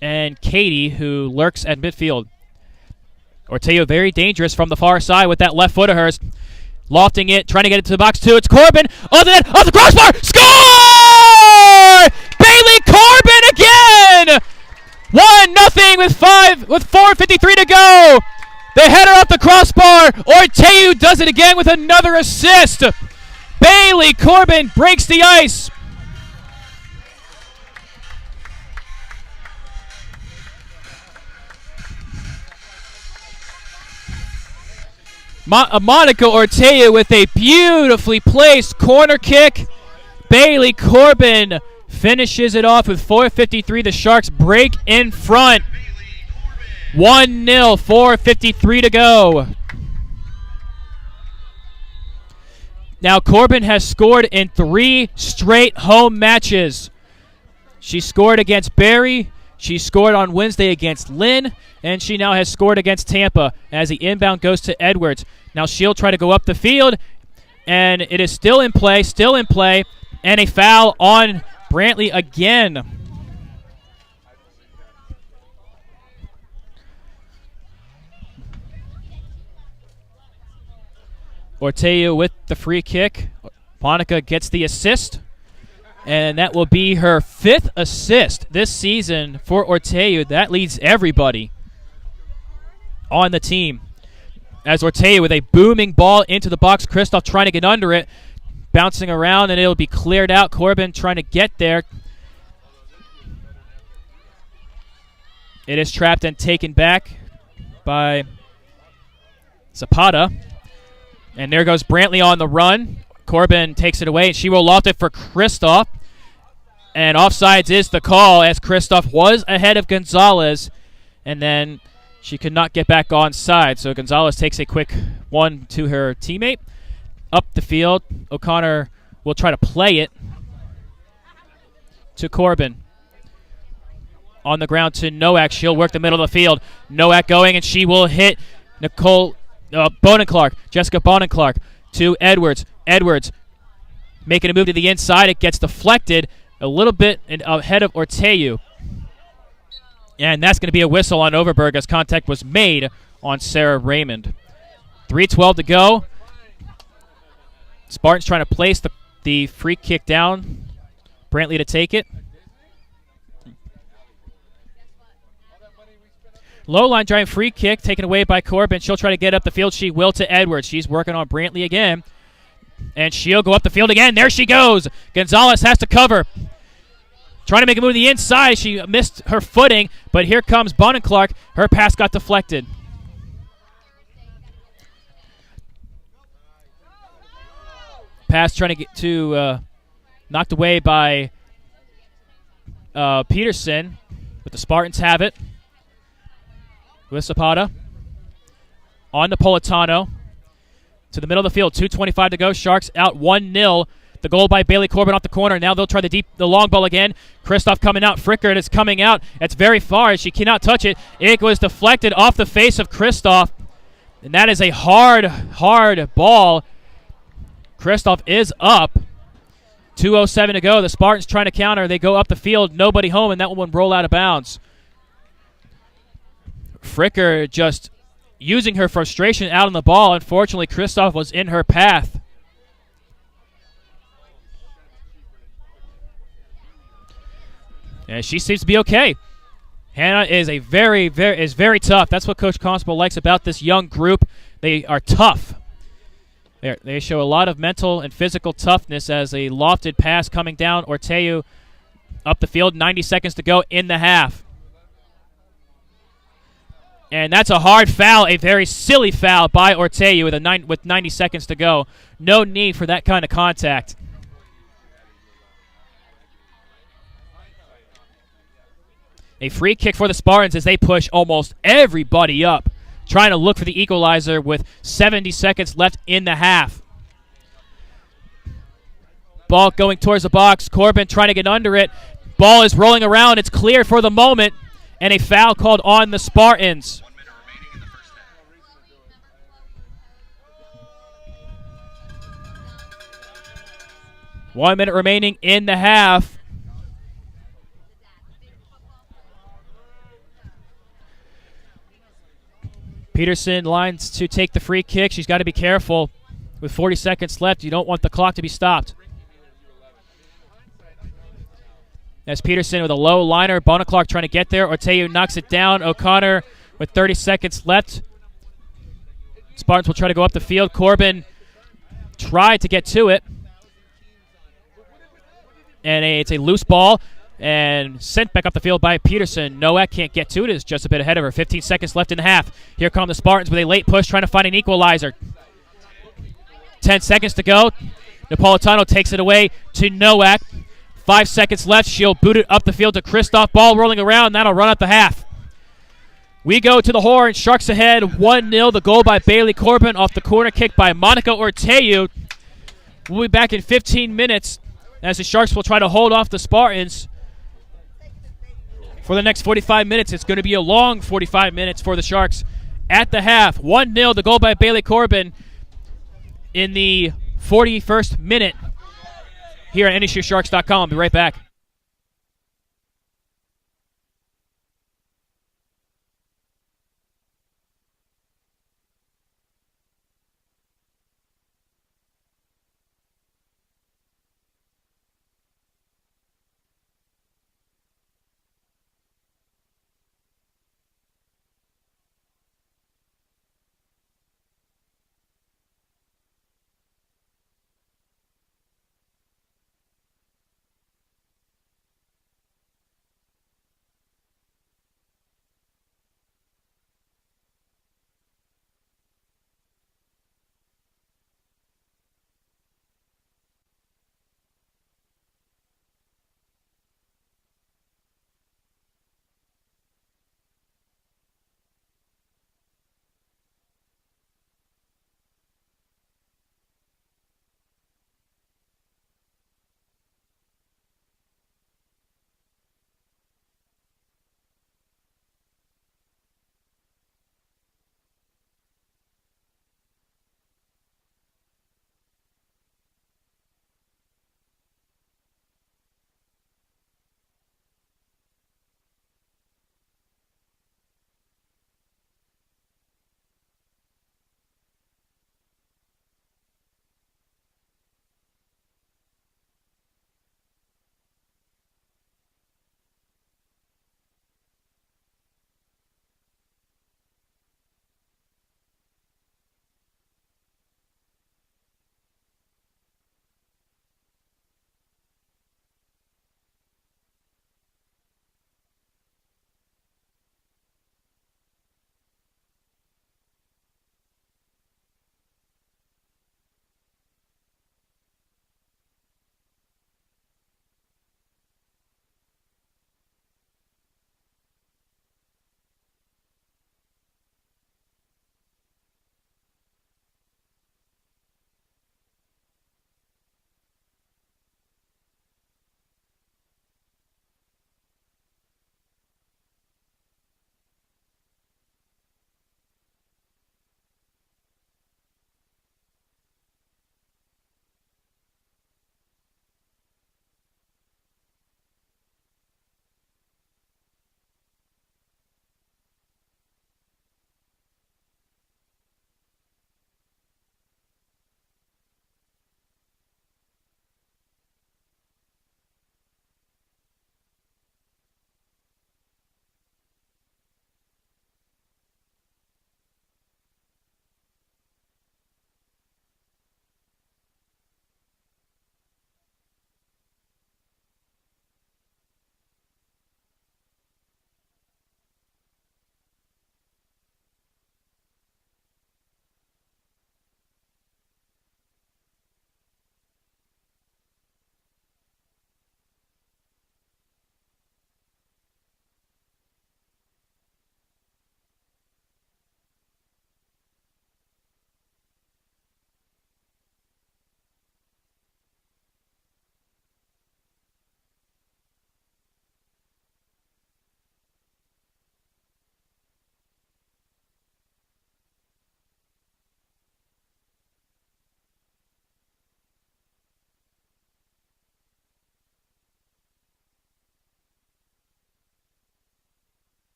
and Katie, who lurks at midfield. Orteo very dangerous from the far side with that left foot of hers. Lofting it, trying to get it to the box too. It's Corbin. Off the net, off the crossbar. Score! Bailey Corbin again! 1-0 with 4:53 to go. The header off the crossbar. Orteu does it again with another assist. Bailey Corbin breaks the ice. Monica Ortega with a beautifully placed corner kick. Bailey Corbin finishes it off with 4:53. The Sharks break in front. 1-0, 4:53 to go. Now Corbin has scored in 3 straight home matches. She scored against Barry, she scored on Wednesday against Lynn, and she now has scored against Tampa as the inbound goes to Edwards. Now she'll try to go up the field, and it is still in play, and a foul on Brantley again. Ortega with the free kick. Monica gets the assist, and that will be her 5th assist this season for Ortega. That leads everybody on the team. As Ortega with a booming ball into the box, Kristoff trying to get under it, bouncing around, and it'll be cleared out. Corbin trying to get there. It is trapped and taken back by Zapata. And there goes Brantley on the run. Corbin takes it away, and she will loft it for Kristoff. And offsides is the call, as Kristoff was ahead of Gonzalez. And then she could not get back onside. So Gonzalez takes a quick one to her teammate. Up the field, O'Connor will try to play it to Corbin. On the ground to Nowak. She'll work the middle of the field. Nowak going, and she will hit Nicole Bonenclark. Jessica Bonenclark to Edwards. Edwards making a move to the inside. It gets deflected a little bit ahead of Ortega. And that's going to be a whistle on Overberg as contact was made on Sarah Raymond. 3:12 to go. Spartans trying to place the free kick down. Brantley to take it. Low line drive free kick taken away by Corbin. She'll try to get up the field. She will to Edwards. She's working on Brantley again. And she'll go up the field again. There she goes. Gonzalez has to cover. Trying to make a move to the inside. She missed her footing, but here comes Bonenclark. Her pass got deflected. Pass trying to get to knocked away by Peterson, but the Spartans have it. With Zapata on Napolitano to the middle of the field. 2:25 to go. Sharks out 1-0. The goal by Bailey Corbin off the corner. Now they'll try the long ball again. Kristoff coming out. Fricker is coming out. It's very far. She cannot touch it. It was deflected off the face of Kristoff. And that is a hard ball. Kristoff is up. 2:07 to go. The Spartans trying to counter. They go up the field. Nobody home, and that one roll out of bounds. Fricker just using her frustration out on the ball. Unfortunately, Kristoff was in her path. And she seems to be okay. Hannah is very tough. That's what Coach Constable likes about this young group. They are tough. They show a lot of mental and physical toughness as a lofted pass coming down. Ortega up the field. 90 seconds to go in the half. And that's a hard foul, a very silly foul by Ortega with 90 seconds to go. No need for that kind of contact. A free kick for the Spartans as they push almost everybody up, trying to look for the equalizer with 70 seconds left in the half. Ball going towards the box. Corbin trying to get under it. Ball is rolling around. It's cleared for the moment. And a foul called on the Spartans. 1 minute remaining in the half. Peterson lines to take the free kick. She's got to be careful. With 40 seconds left, you don't want the clock to be stopped. As Peterson with a low liner. Bonenclark trying to get there. Ortega knocks it down. O'Connor with 30 seconds left. Spartans will try to go up the field. Corbin tried to get to it. And it's a loose ball. and sent back up the field by Peterson. Nowak can't get to it. It's just a bit ahead of her. 15 seconds left in the half. Here come the Spartans with a late push trying to find an equalizer. 10 seconds to go. Napolitano takes it away to Nowak. 5 seconds left. She'll boot it up the field to Kristoff. Ball rolling around. That'll run out the half. We go to the horn. Sharks ahead 1-0. The goal by Bailey Corbin off the corner kick by Monica Orteu. We'll be back in 15 minutes as the Sharks will try to hold off the Spartans for the next 45 minutes. It's going to be a long 45 minutes for the Sharks at the half. 1-0. The goal by Bailey Corbin in the 41st minute here at NSUSharks.com. Be right back.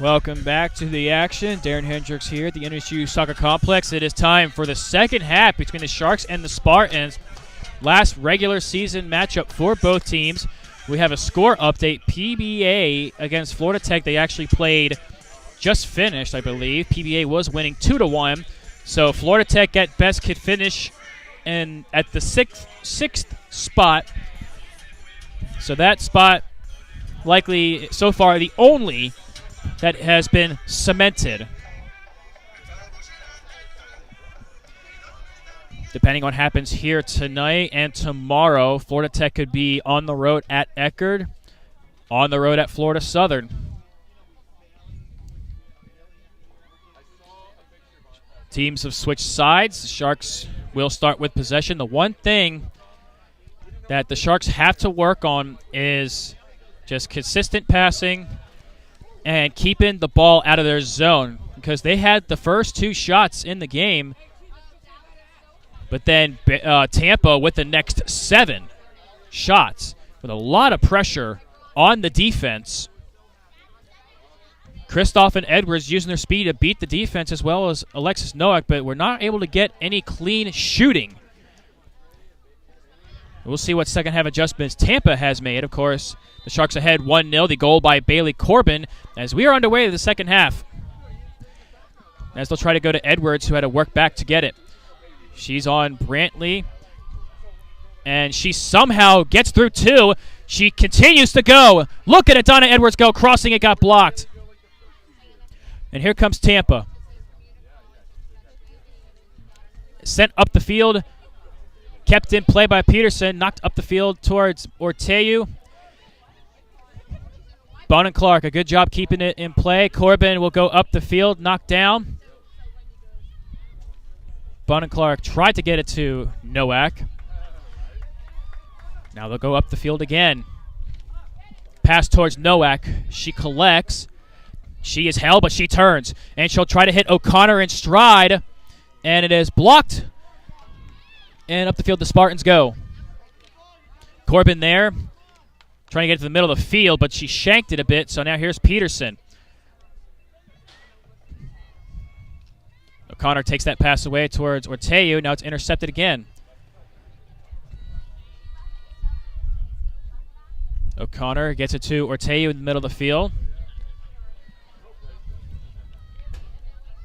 Welcome back to the action. Darren Hendricks here at the NSU Soccer Complex. It is time for the second half between the Sharks and the Spartans. Last regular season matchup for both teams. We have a score update. PBA against Florida Tech. They actually played, just finished, I believe. PBA was winning 2-1. So Florida Tech at best could finish and at the sixth spot. So that spot likely so far the only that has been cemented. Depending on what happens here tonight and tomorrow, Florida Tech could be on the road at Eckerd, on the road at Florida Southern. Teams have switched sides. The Sharks will start with possession. The one thing that the Sharks have to work on is just consistent passing and keeping the ball out of their zone, because they had the first 2 shots in the game, but then Tampa with the next 7 shots with a lot of pressure on the defense. Kristoff and Edwards using their speed to beat the defense as well as Alexis Nowak, but we're not able to get any clean shooting. We'll see what second half adjustments Tampa has made. Of course, the Sharks ahead 1-0. The goal by Bailey Corbin as we are underway to the second half. As they'll try to go to Edwards, who had to work back to get it. She's on Brantley, and she somehow gets through 2. She continues to go. Look at it, Donna Edwards go. Crossing it got blocked. And here comes Tampa. Sent up the field. Kept in play by Peterson. Knocked up the field towards Orteu. Bonin Clark, a good job keeping it in play. Corbin will go up the field, knocked down. Bonin Clark tried to get it to Nowak. Now they'll go up the field again. Pass towards Nowak. She collects. She is held, but she turns. And she'll try to hit O'Connor in stride. And it is blocked. And up the field the Spartans go. Corbin there. Trying to get to the middle of the field, but she shanked it a bit. So now here's Peterson. O'Connor takes that pass away towards Orteu. Now it's intercepted again. O'Connor gets it to Orteu in the middle of the field.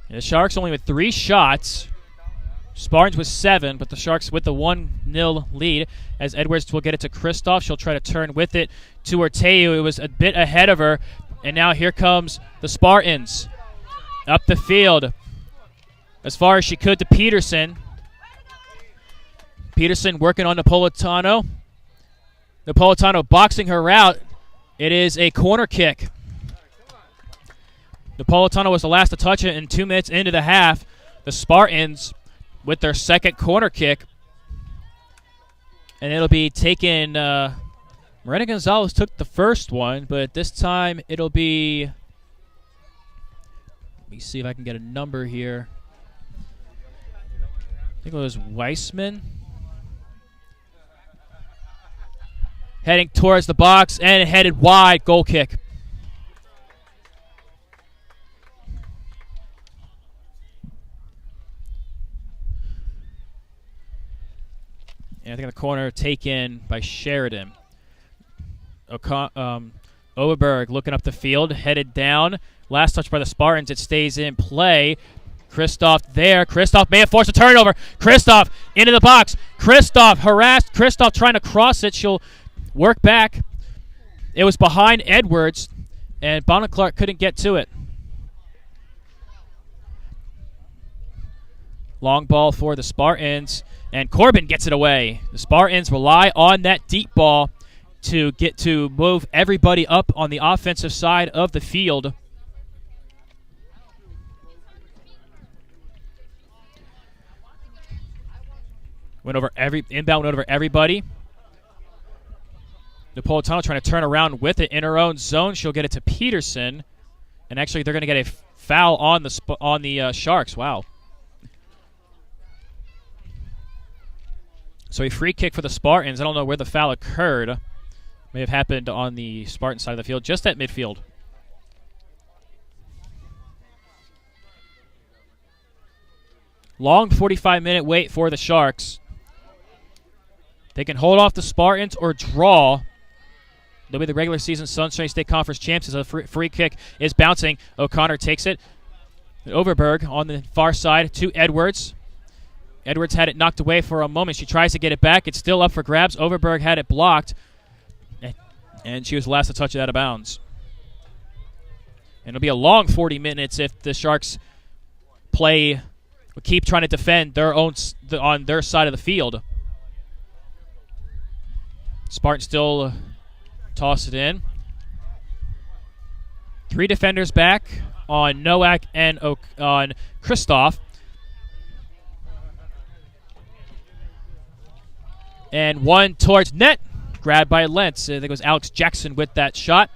And the Sharks only with 3 shots. Spartans with 7, but the Sharks with the 1-0 lead. As Edwards will get it to Kristoff. She'll try to turn with it to Orteu. It was a bit ahead of her. And now here comes the Spartans. Up the field. As far as she could to Peterson. Peterson working on Napolitano. Napolitano boxing her out. It is a corner kick. Napolitano was the last to touch it, and 2 minutes into the half, the Spartans with their second corner kick. And it'll be taken, Morena Gonzalez took the first one, but this time it'll be, let me see if I can get a number here. I think it was Weissman. Heading towards the box and headed wide, goal kick. And I think the corner taken by Sheridan. Oberberg looking up the field, headed down. Last touch by the Spartans. It stays in play. Kristoff there. Kristoff may have forced a turnover. Kristoff into the box. Kristoff harassed. Kristoff trying to cross it. She'll work back. It was behind Edwards, and Bonin Clark couldn't get to it. Long ball for the Spartans. And Corbin gets it away. The Spartans rely on that deep ball to get to move everybody up on the offensive side of the field. Went over everybody. Napolitano trying to turn around with it in her own zone. She'll get it to Peterson, and actually they're going to get a foul on the Sharks. Wow. So a free kick for the Spartans. I don't know where the foul occurred. May have happened on the Spartan side of the field, just at midfield. Long 45-minute wait for the Sharks. They can hold off the Spartans or draw. They'll be the regular season Sunshine State Conference champs as a free kick is bouncing. O'Connor takes it. Overberg on the far side to Edwards. Edwards had it knocked away for a moment. She tries to get it back. It's still up for grabs. Overberg had it blocked, and she was the last to touch it out of bounds. And it'll be a long 40 minutes if the Sharks keep trying to defend their own on their side of the field. Spartans still toss it in. 3 defenders back on Nowak and on Kristoff. And one towards net, grabbed by Lentz. I think it was Alex Jackson with that shot.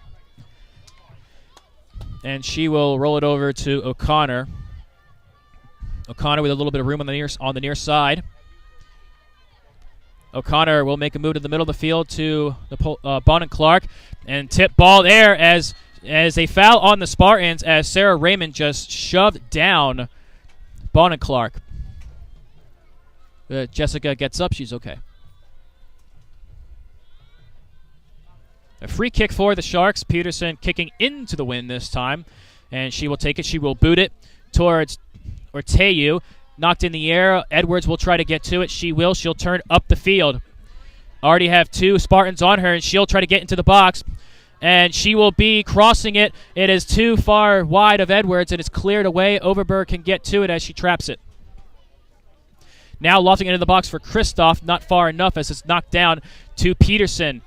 And she will roll it over to O'Connor. O'Connor with a little bit of room on the near side. O'Connor will make a move to the middle of the field to the Bon and Clark, and tip ball there as a foul on the Spartans as Sarah Raymond just shoved down Bon and Clark. Jessica gets up. She's okay. A free kick for the Sharks. Peterson kicking into the wind this time, and she will take it. She will boot it towards Orteu. Knocked in the air. Edwards will try to get to it. She will. She'll turn up the field. Already have 2 Spartans on her, and she'll try to get into the box. And she will be crossing it. It is too far wide of Edwards, and it's cleared away. Overberg can get to it as she traps it. Now lofting into the box for Kristoff. Not far enough as it's knocked down to Peterson.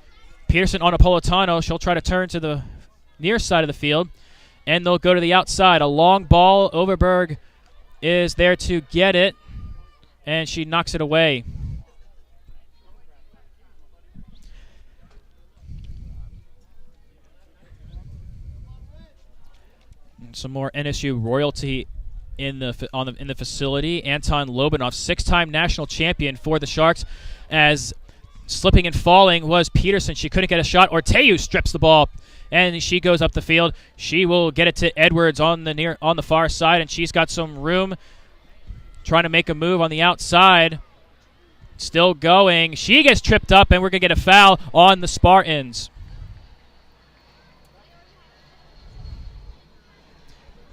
Peterson on Napolitano. She'll try to turn to the near side of the field, and they'll go to the outside. A long ball. Overberg is there to get it, and she knocks it away. And some more NSU royalty in the facility. Anton Lobanov, 6-time national champion for the Sharks, as slipping and falling was Peterson. She couldn't get a shot. Orteu strips the ball, and she goes up the field. She will get it to Edwards on the far side, and she's got some room trying to make a move on the outside. Still going. She gets tripped up, and we're going to get a foul on the Spartans.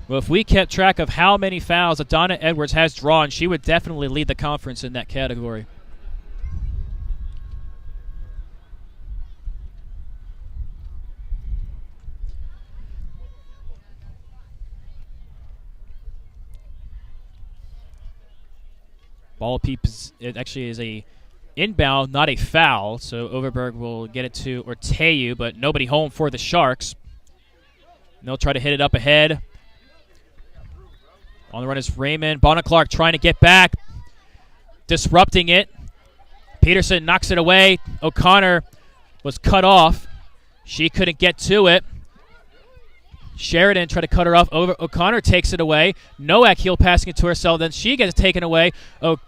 Well, if we kept track of how many fouls Adonna Edwards has drawn, she would definitely lead the conference in that category. Ball peeps, it actually is a inbound, not a foul. So Overberg will get it to Orteu, but nobody home for the Sharks. And they'll try to hit it up ahead. On the run is Raymond. Bona Clark trying to get back, disrupting it. Peterson knocks it away. O'Connor was cut off. She couldn't get to it. Sheridan tried to cut her off. O'Connor takes it away. Nowak heel passing it to herself. Then she gets taken away.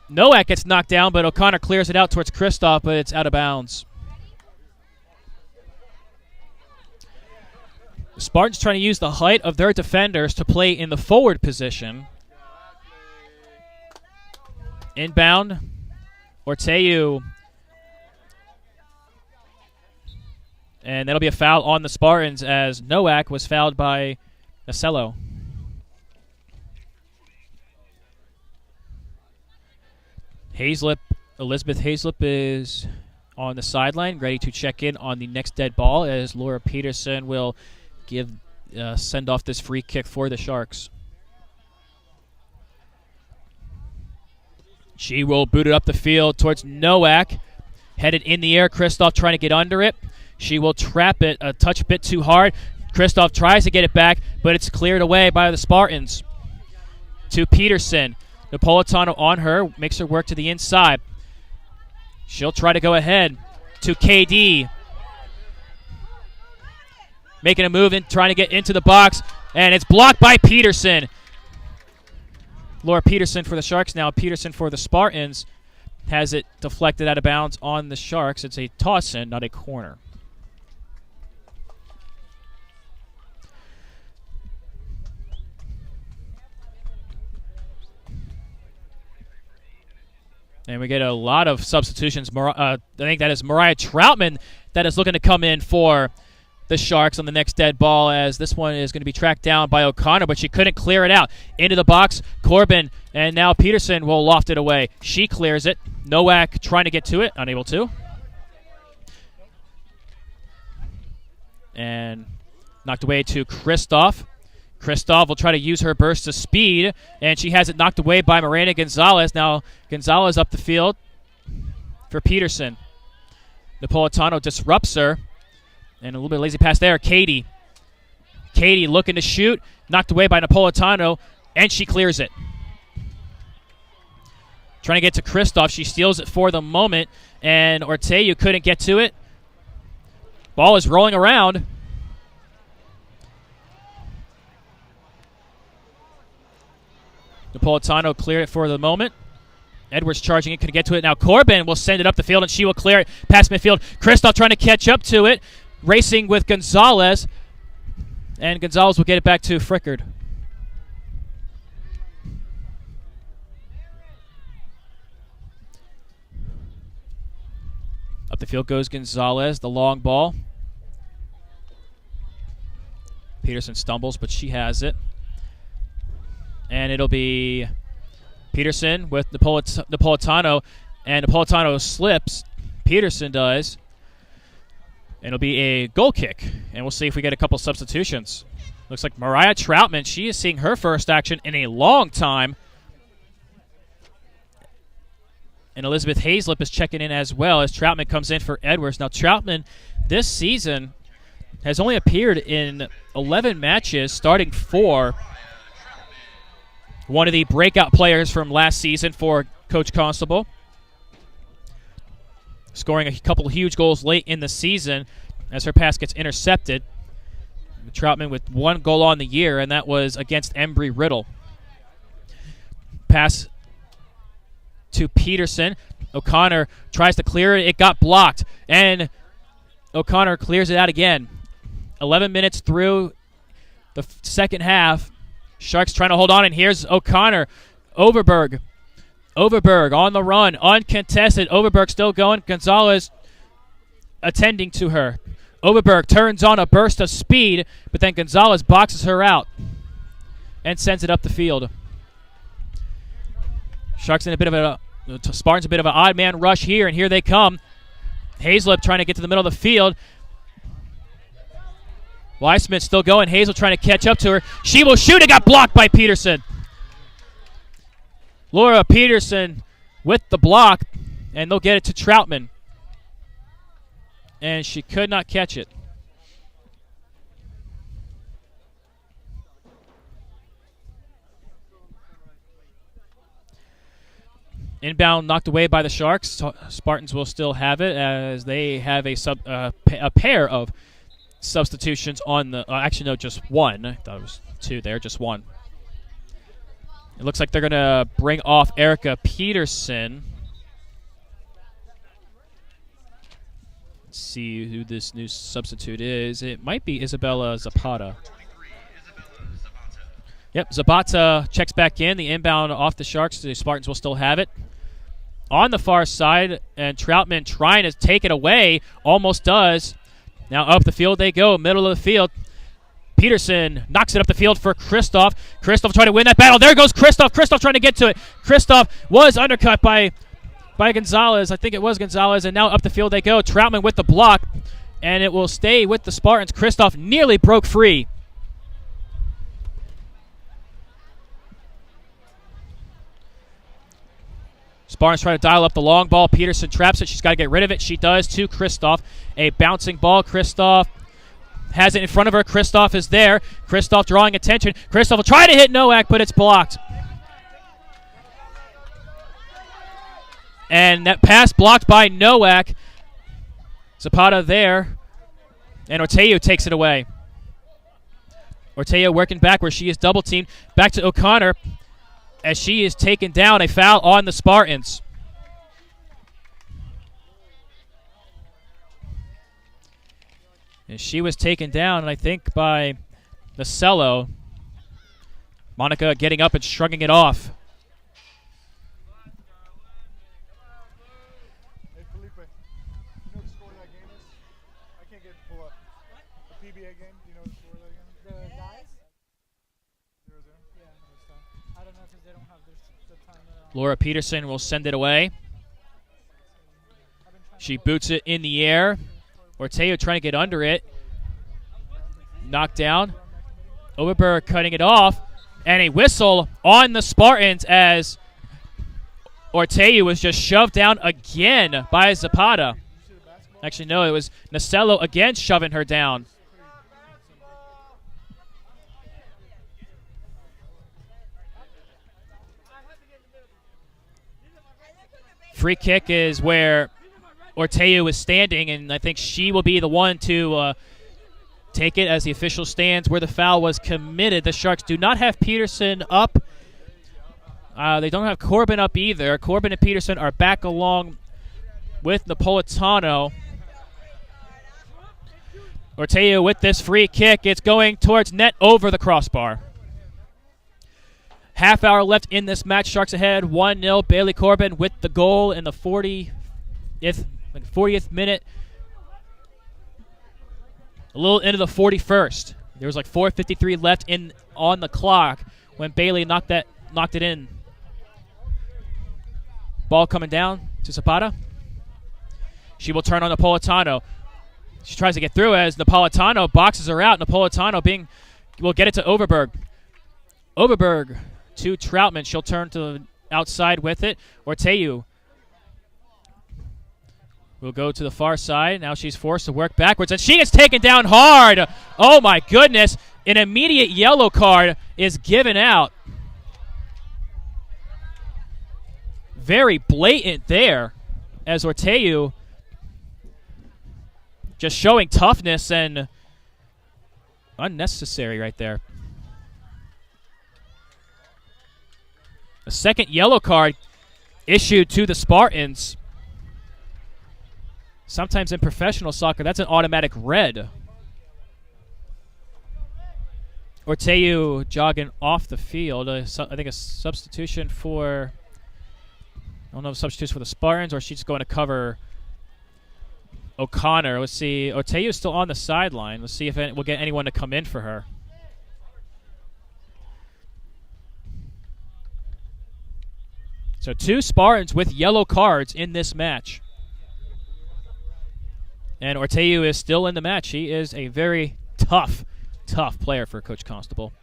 Nowak gets knocked down, but O'Connor clears it out towards Kristoff, but it's out of bounds. The Spartans trying to use the height of their defenders to play in the forward position. Inbound. Orteu. And that'll be a foul on the Spartans as Nowak was fouled by Nacello. Elizabeth Hazlip is on the sideline, ready to check in on the next dead ball as Laura Peterson will send off this free kick for the Sharks. She will boot it up the field towards Nowak. Headed in the air, Kristoff trying to get under it. She will trap it a touch bit too hard. Kristoff tries to get it back, but it's cleared away by the Spartans. To Peterson. Napolitano on her, makes her work to the inside. She'll try to go ahead to KD. Making a move and trying to get into the box, and it's blocked by Peterson. Laura Peterson for the Sharks now. Peterson for the Spartans has it deflected out of bounds on the Sharks. It's a toss-in, not a corner. And we get a lot of substitutions. I think that is Mariah Troutman that is looking to come in for the Sharks on the next dead ball, as this one is going to be tracked down by O'Connor, but she couldn't clear it out. Into the box, Corbin, and now Peterson will loft it away. She clears it. Nowak trying to get to it, unable to. And knocked away to Kristoff. Kristoff will try to use her burst of speed, and she has it knocked away by Miranda Gonzalez. Now Gonzalez up the field for Peterson. Napolitano disrupts her, and a little bit of lazy pass there. Katie looking to shoot, knocked away by Napolitano, and she clears it. Trying to get to Kristoff. She steals it for the moment, and Ortega couldn't get to it. Ball is rolling around. Napolitano cleared it for the moment. Edwards charging it, couldn't get to it. Now Corbin will send it up the field, and she will clear it past midfield. Kristoff trying to catch up to it, racing with Gonzalez, and Gonzalez will get it back to Frickard. Up the field goes Gonzalez, the long ball. Peterson stumbles, but she has it. And it'll be Peterson with Napolitano, and Napolitano slips. Peterson does. And it'll be a goal kick, and we'll see if we get a couple substitutions. Looks like Mariah Troutman, she is seeing her first action in a long time. And Elizabeth Hazlip is checking in as well as Troutman comes in for Edwards. Now Troutman this season has only appeared in 11 matches, starting 4. One of the breakout players from last season for Coach Constable. Scoring a couple huge goals late in the season as her pass gets intercepted. Troutman with 1 goal on the year, and that was against Embry-Riddle. Pass to Peterson. O'Connor tries to clear it. It got blocked, and O'Connor clears it out again. 11 minutes through the second half. Sharks trying to hold on, and here's O'Connor. Overberg on the run, uncontested. Overberg still going. Gonzalez attending to her. Overberg turns on a burst of speed, but then Gonzalez boxes her out and sends it up the field. Sharks in a bit of a Spartans a bit of an odd man rush here, and here they come. Hazlip trying to get to the middle of the field. Weissman still going. Hazel trying to catch up to her. She will shoot. It got blocked by Peterson. Laura Peterson with the block, and they'll get it to Troutman. And she could not catch it. Inbound knocked away by the Sharks. Spartans will still have it as they have a pair of substitutions on the actually no, just one. I thought it was 2 there, just 1. It looks like they're going to bring off Erica Peterson. Let's see who this new substitute is. It might be Isabella Zapata. Yep, Zapata checks back in. The inbound off the Sharks. The Spartans will still have it. On the far side, and Troutman trying to take it away. Almost does. Now up the field they go, middle of the field. Peterson knocks it up the field for Kristoff. Kristoff trying to win that battle. There goes Kristoff. Kristoff trying to get to it. Kristoff was undercut by Gonzalez. I think it was Gonzalez, and now up the field they go. Troutman with the block, and it will stay with the Spartans. Kristoff nearly broke free. Spartans trying to dial up the long ball. Peterson traps it. She's got to get rid of it. She does to Kristoff. A bouncing ball. Kristoff has it in front of her. Kristoff is there. Kristoff drawing attention. Kristoff will try to hit Nowak, but it's blocked. And that pass blocked by Nowak. Zapata there. And Ortega takes it away. Ortega working back where she is double teamed. Back to O'Connor as she is taken down. A foul on the Spartans. And she was taken down, I think, by Nasello. Monica getting up and shrugging it off. Laura Peterson will send it away. She boots it in the air. Ortega trying to get under it. Knocked down. Overberg cutting it off. And a whistle on the Spartans as Ortega was just shoved down again by Zapata. Actually, no, it was Nacello again shoving her down. Free kick is where Ortega was standing, and I think she will be the one to take it as the official stands where the foul was committed. The Sharks do not have Peterson up. They don't have Corbin up either. Corbin and Peterson are back along with Napolitano. Ortega with this free kick. It's going towards net over the crossbar. Half hour left in this match. Sharks ahead 1-0. Bailey Corbin with the goal in the 40th minute. A little into the 41st. There was like 4:53 left on the clock when Bailey knocked it in. Ball coming down to Zapata. She will turn on Napolitano. She tries to get through as Napolitano boxes her out. Napolitano will get it to Overberg. Overberg to Troutman. She'll turn to the outside with it. Ortega will go to the far side. Now she's forced to work backwards, and she is taken down hard. Oh, my goodness. An immediate yellow card is given out. Very blatant there as Ortega just showing toughness and unnecessary right there. A second yellow card issued to the Spartans. Sometimes in professional soccer, that's an automatic red. Ortega jogging off the field. I think a substitution for, I don't know if substitution for the Spartans or she's going to cover O'Connor. Let's see. Ortega's still on the sideline. Let's see if we'll get anyone to come in for her. So 2 Spartans with yellow cards in this match. And Ortega is still in the match. He is a very tough player for Coach Constable.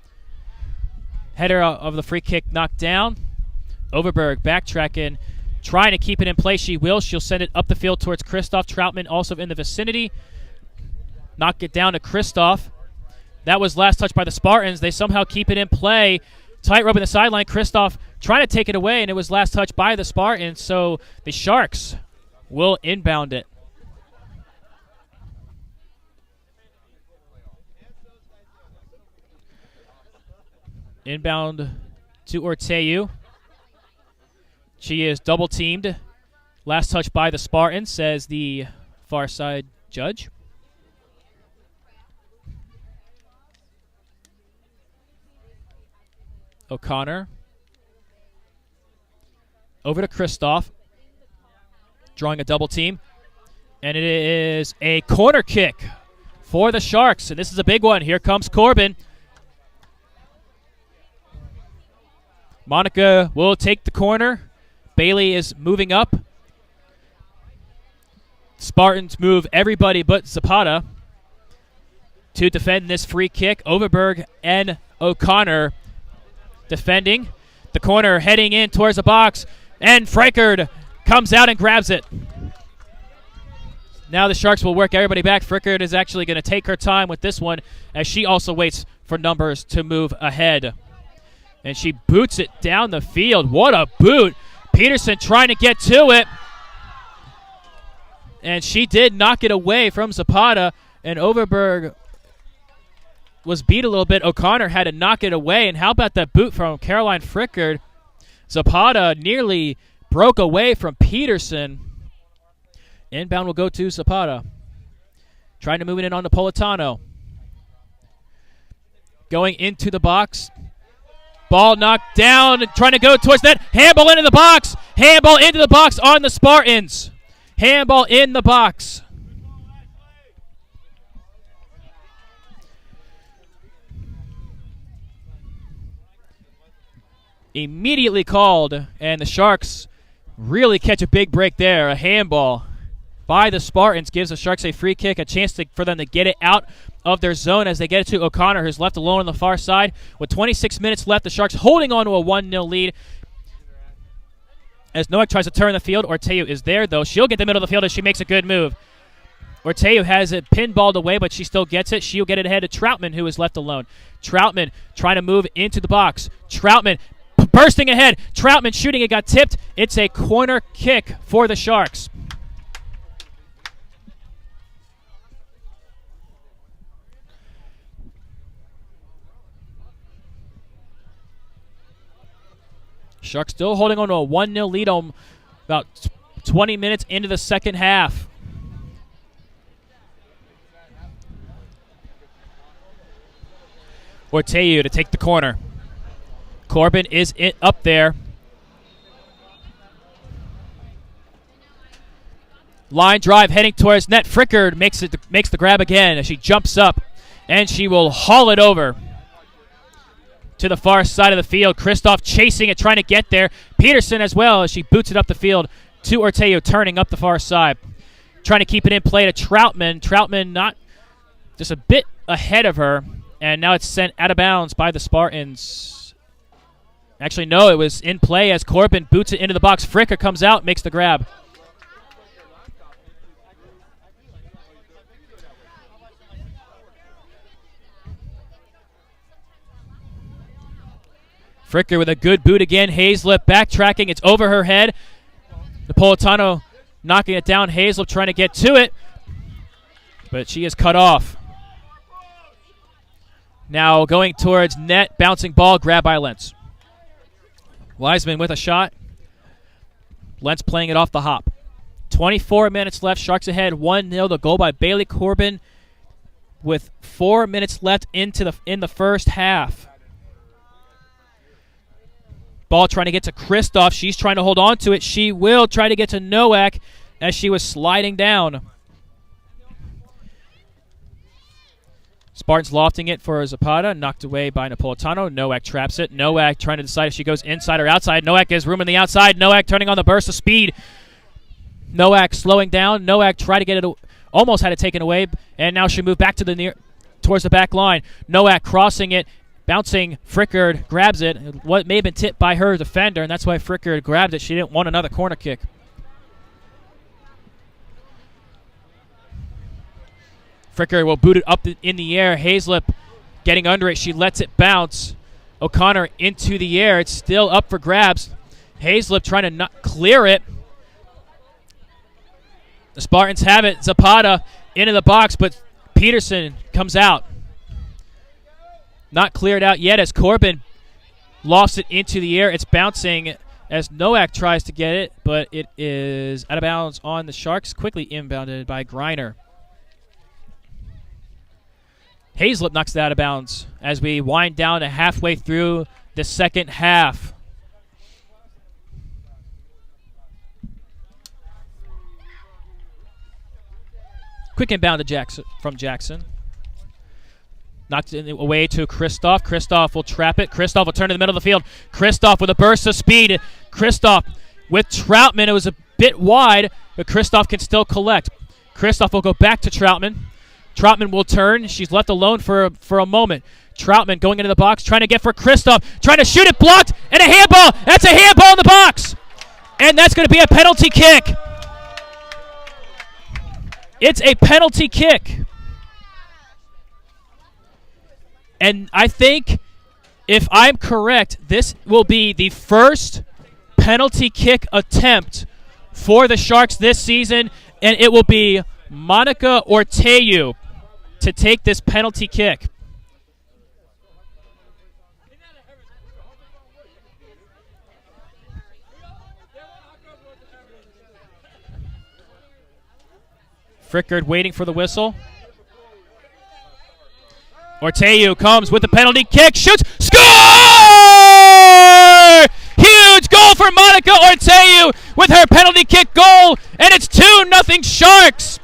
Header of the free kick knocked down. Overberg backtracking, trying to keep it in place. She will. She'll send it up the field towards Kristoff. Troutman also in the vicinity. Knock it down to Kristoff. That was last touch by the Spartans. They somehow keep it in play. Tight rope in the sideline. Kristoff trying to take it away, and it was last touch by the Spartans. So the Sharks will inbound it. Inbound to Ortega. She is double teamed. Last touch by the Spartans, says the far side judge. O'Connor. Over to Kristoff. Drawing a double team. And it is a corner kick for the Sharks. And this is a big one. Here comes Corbin. Monica will take the corner. Bailey is moving up. Spartans move everybody but Zapata to defend this free kick. Overberg and O'Connor defending. The corner heading in towards the box. And Frankard comes out and grabs it. Now the Sharks will work everybody back. Frankard is actually going to take her time with this one as she also waits for numbers to move ahead. And she boots it down the field. What a boot. Peterson trying to get to it. And she did knock it away from Zapata. And Overberg was beat a little bit. O'Connor had to knock it away. And how about that boot from Caroline Frickard? Zapata nearly broke away from Peterson. Inbound will go to Zapata. Trying to move it in on Napolitano. Going into the box. Ball knocked down, trying to go towards net. Handball into the box. Handball into the box on the Spartans. Handball in the box. immediately called, and the Sharks really catch a big break there. A handball by the Spartans gives the Sharks a free kick, a chance for them to get it out of their zone as they get it to O'Connor, who's left alone on the far side. With 26 minutes left, the Sharks holding on to a 1-0 lead. As Noack tries to turn the field, Orteu is there, though. She'll get the middle of the field as she makes a good move. Orteu has it pinballed away, but she still gets it. She'll get it ahead to Troutman, who is left alone. Troutman trying to move into the box. Troutman bursting ahead. Troutman shooting. It got tipped. It's a corner kick for the Sharks. Sharks still holding on to a 1-0 lead on about 20 minutes into the second half. Orteu to take the corner. Corbin is up there. Line drive heading towards net. Frickard makes the grab again as she jumps up, and she will haul it over to the far side of the field. Kristoff chasing it, trying to get there. Peterson as well as she boots it up the field to Orteu, turning up the far side. Trying to keep it in play to Troutman. Troutman not just a bit ahead of her, and now it's sent out of bounds by the Spartans. Actually, no, it was in play as Corbin boots it into the box. Fricker comes out, makes the grab. Fricker with a good boot again. Hazlip backtracking. It's over her head. Napolitano knocking it down. Hazlip trying to get to it, but she is cut off. Now going towards net. Bouncing ball. Grab by Lentz. Wiseman with a shot. Lentz playing it off the hop. 24 minutes left. Sharks ahead 1-0. The goal by Bailey Corbin with 4 minutes left in the first half. Ball trying to get to Kristoff. She's trying to hold on to it. She will try to get to Noack as she was sliding down. Spartans lofting it for Zapata. Knocked away by Napolitano. Noack traps it. Noack trying to decide if she goes inside or outside. Noack has room on the outside. Noack turning on the burst of speed. Noack slowing down. Noack tried to get it. Almost had it taken away. And now she moved back to towards the back line. Noack crossing it. Bouncing, Frickard grabs it. What may have been tipped by her defender, and that's why Frickard grabbed it. She didn't want another corner kick. Frickard will boot it up in the air. Hazlip getting under it. She lets it bounce. O'Connor into the air. It's still up for grabs. Hazlip trying to not clear it. The Spartans have it. Zapata into the box, but Peterson comes out. Not cleared out yet as Corbin lofts it into the air. It's bouncing as Noack tries to get it, but it is out of bounds on the Sharks. Quickly inbounded by Greiner. Hazlip knocks it out of bounds as we wind down to halfway through the second half. Quick inbound to from Jackson. Knocked it away to Kristoff. Kristoff will trap it. Kristoff will turn to the middle of the field. Kristoff with a burst of speed. Kristoff with Troutman. It was a bit wide, but Kristoff can still collect. Kristoff will go back to Troutman. Troutman will turn. She's left alone for a moment. Troutman going into the box, trying to get for Kristoff. Trying to shoot it, blocked, and a handball. That's a handball in the box. And that's going to be a penalty kick. It's a penalty kick. And I think, if I'm correct, this will be the first penalty kick attempt for the Sharks this season, and it will be Monica Orteu to take this penalty kick. Frickard waiting for the whistle. Orteu comes with the penalty kick, shoots, score! Huge goal for Monica Orteu with her penalty kick goal, and it's 2-0 Sharks.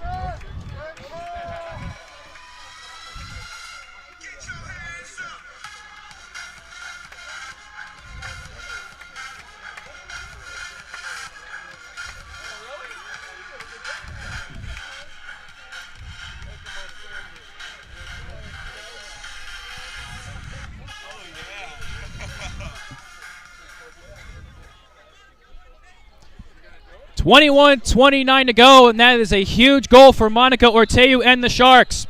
21-29 to go, and that is a huge goal for Monica Orteu and the Sharks.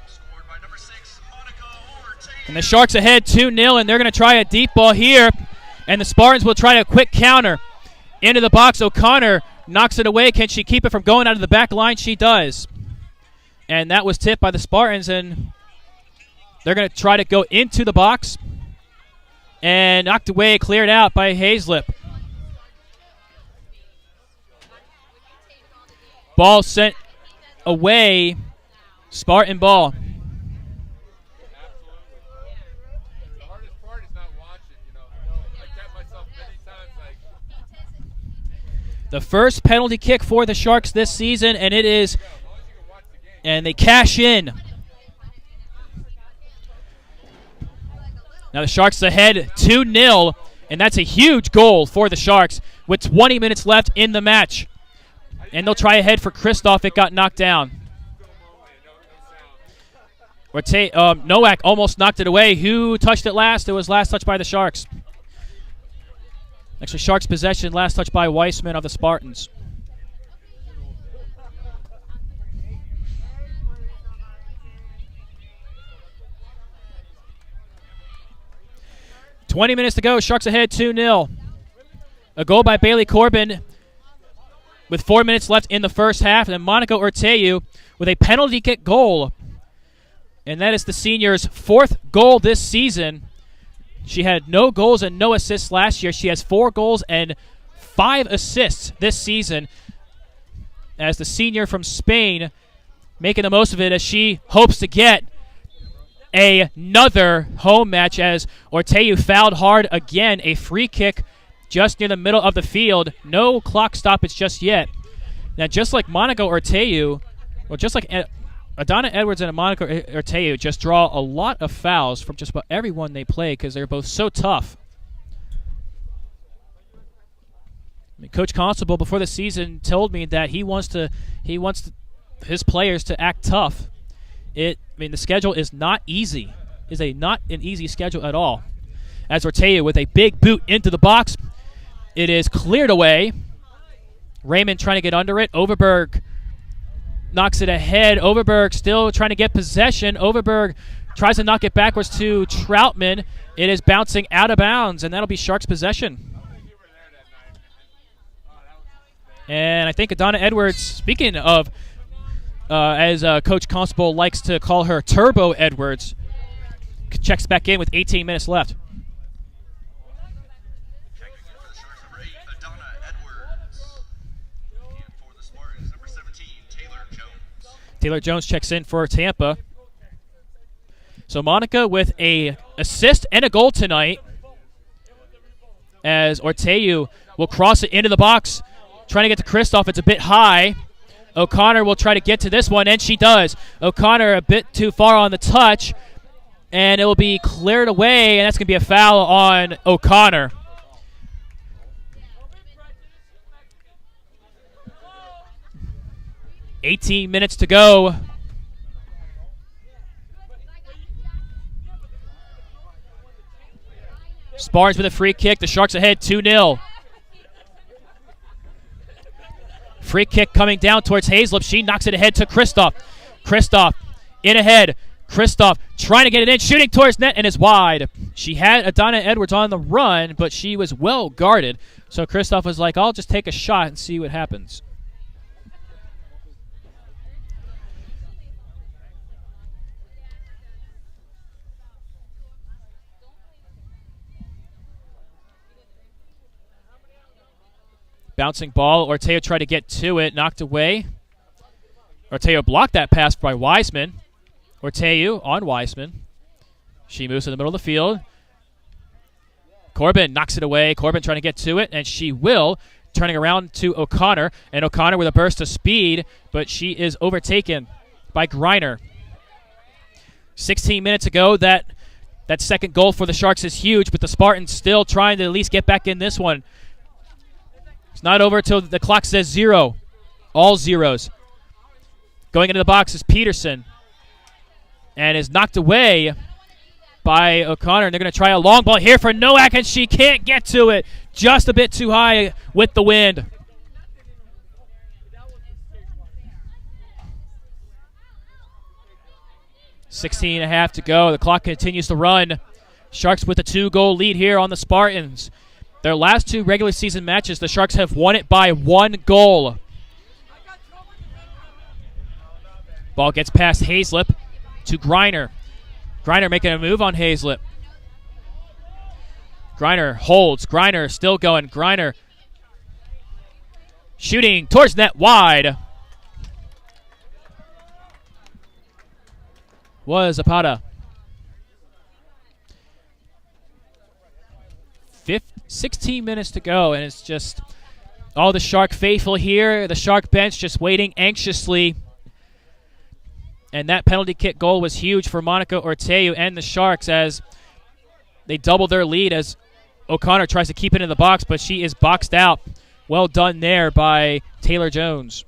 Scored by number 6, Monica Ortega. And the Sharks ahead 2-0, and they're going to try a deep ball here, and the Spartans will try a quick counter. Into the box, O'Connor knocks it away. Can she keep it from going out of the back line? She does. And that was tipped by the Spartans, and they're going to try to go into the box. And knocked away, cleared out by Hazlip. Ball sent away. Spartan ball. The hardest part is not watching, I kept myself many times The first penalty kick for the Sharks this season, and it is, and they cash in. Now the Sharks ahead 2-0, and that's a huge goal for the Sharks with 20 minutes left in the match. And they'll try ahead for Kristoff. It got knocked down. Nowak almost knocked it away. Who touched it last? It was last touched by the Sharks. Actually, Sharks possession, last touch by Weissman of the Spartans. "20 minutes to go. Sharks ahead 2-0. A goal by Bailey Corbin with 4 minutes left in the first half. And then Monica Orteu with a penalty kick goal. And that is the senior's 4th goal this season. She had no goals and no assists last year. She has 4 goals and 5 assists this season as the senior from Spain, making the most of it as she hopes to get another home match, as Orteu fouled hard again. A free kick just near the middle of the field. No clock stoppage just yet. Now, just like Monica Orteu, well, just like Adana Edwards and Monica Orteu just draw a lot of fouls from just about everyone they play because they're both so tough. Coach Constable before the season told me that he wants his players to act tough. The schedule is not easy. It is not an easy schedule at all. As Orteu with a big boot into the box, it is cleared away. Raymond trying to get under it. Overberg knocks it ahead. Overberg still trying to get possession. Overberg tries to knock it backwards to Troutman. It is bouncing out of bounds, and that'll be Sharks possession. And I think Adana Edwards, speaking of, as Coach Constable likes to call her, Turbo Edwards, checks back in with 18 minutes left. Checking in for the Sharks, number 8, Adana Edwards. And for the Spartans, number 17, Taylor Jones. Taylor Jones checks in for Tampa. So Monica with a assist and a goal tonight, as Orteu will cross it into the box, trying to get to Kristoff. It's a bit high. O'Connor will try to get to this one, and she does. O'Connor a bit too far on the touch, and it will be cleared away, and that's going to be a foul on O'Connor. "18 minutes to go. Spartans with a free kick. The Sharks ahead 2-0. Free kick coming down towards Hazlip. She knocks it ahead to Kristoff. Kristoff in ahead. Kristoff trying to get it in, shooting towards net, and is wide. She had Adana Edwards on the run, but she was well guarded. So Kristoff was like, I'll just take a shot and see what happens. Bouncing ball. Orteu tried to get to it. Knocked away. Orteu blocked that pass by Weissman. Orteu on Weissman. She moves to the middle of the field. Corbin knocks it away. Corbin trying to get to it, and she will. Turning around to O'Connor. And O'Connor with a burst of speed, but she is overtaken by Greiner. 16 minutes ago, that second goal for the Sharks is huge, but the Spartans still trying to at least get back in this one. It's not over until the clock says 0. All zeros. Going into the box is Peterson. And is knocked away by O'Connor. And they're going to try a long ball here for Nowak, and she can't get to it. Just a bit too high with the wind. 16 and a half to go. The clock continues to run. Sharks with a 2-goal lead here on the Spartans. Their last 2 regular season matches, the Sharks have won it by 1 goal. Ball gets past Hazlip to Griner. Griner making a move on Hazlip. Griner holds. Griner still going. Griner shooting towards net wide. Was Zapata. 16 minutes to go, and it's just all the Shark faithful here. The Shark bench just waiting anxiously. And that penalty kick goal was huge for Monica Orteu and the Sharks as they double their lead as O'Connor tries to keep it in the box, but she is boxed out. Well done there by Taylor Jones.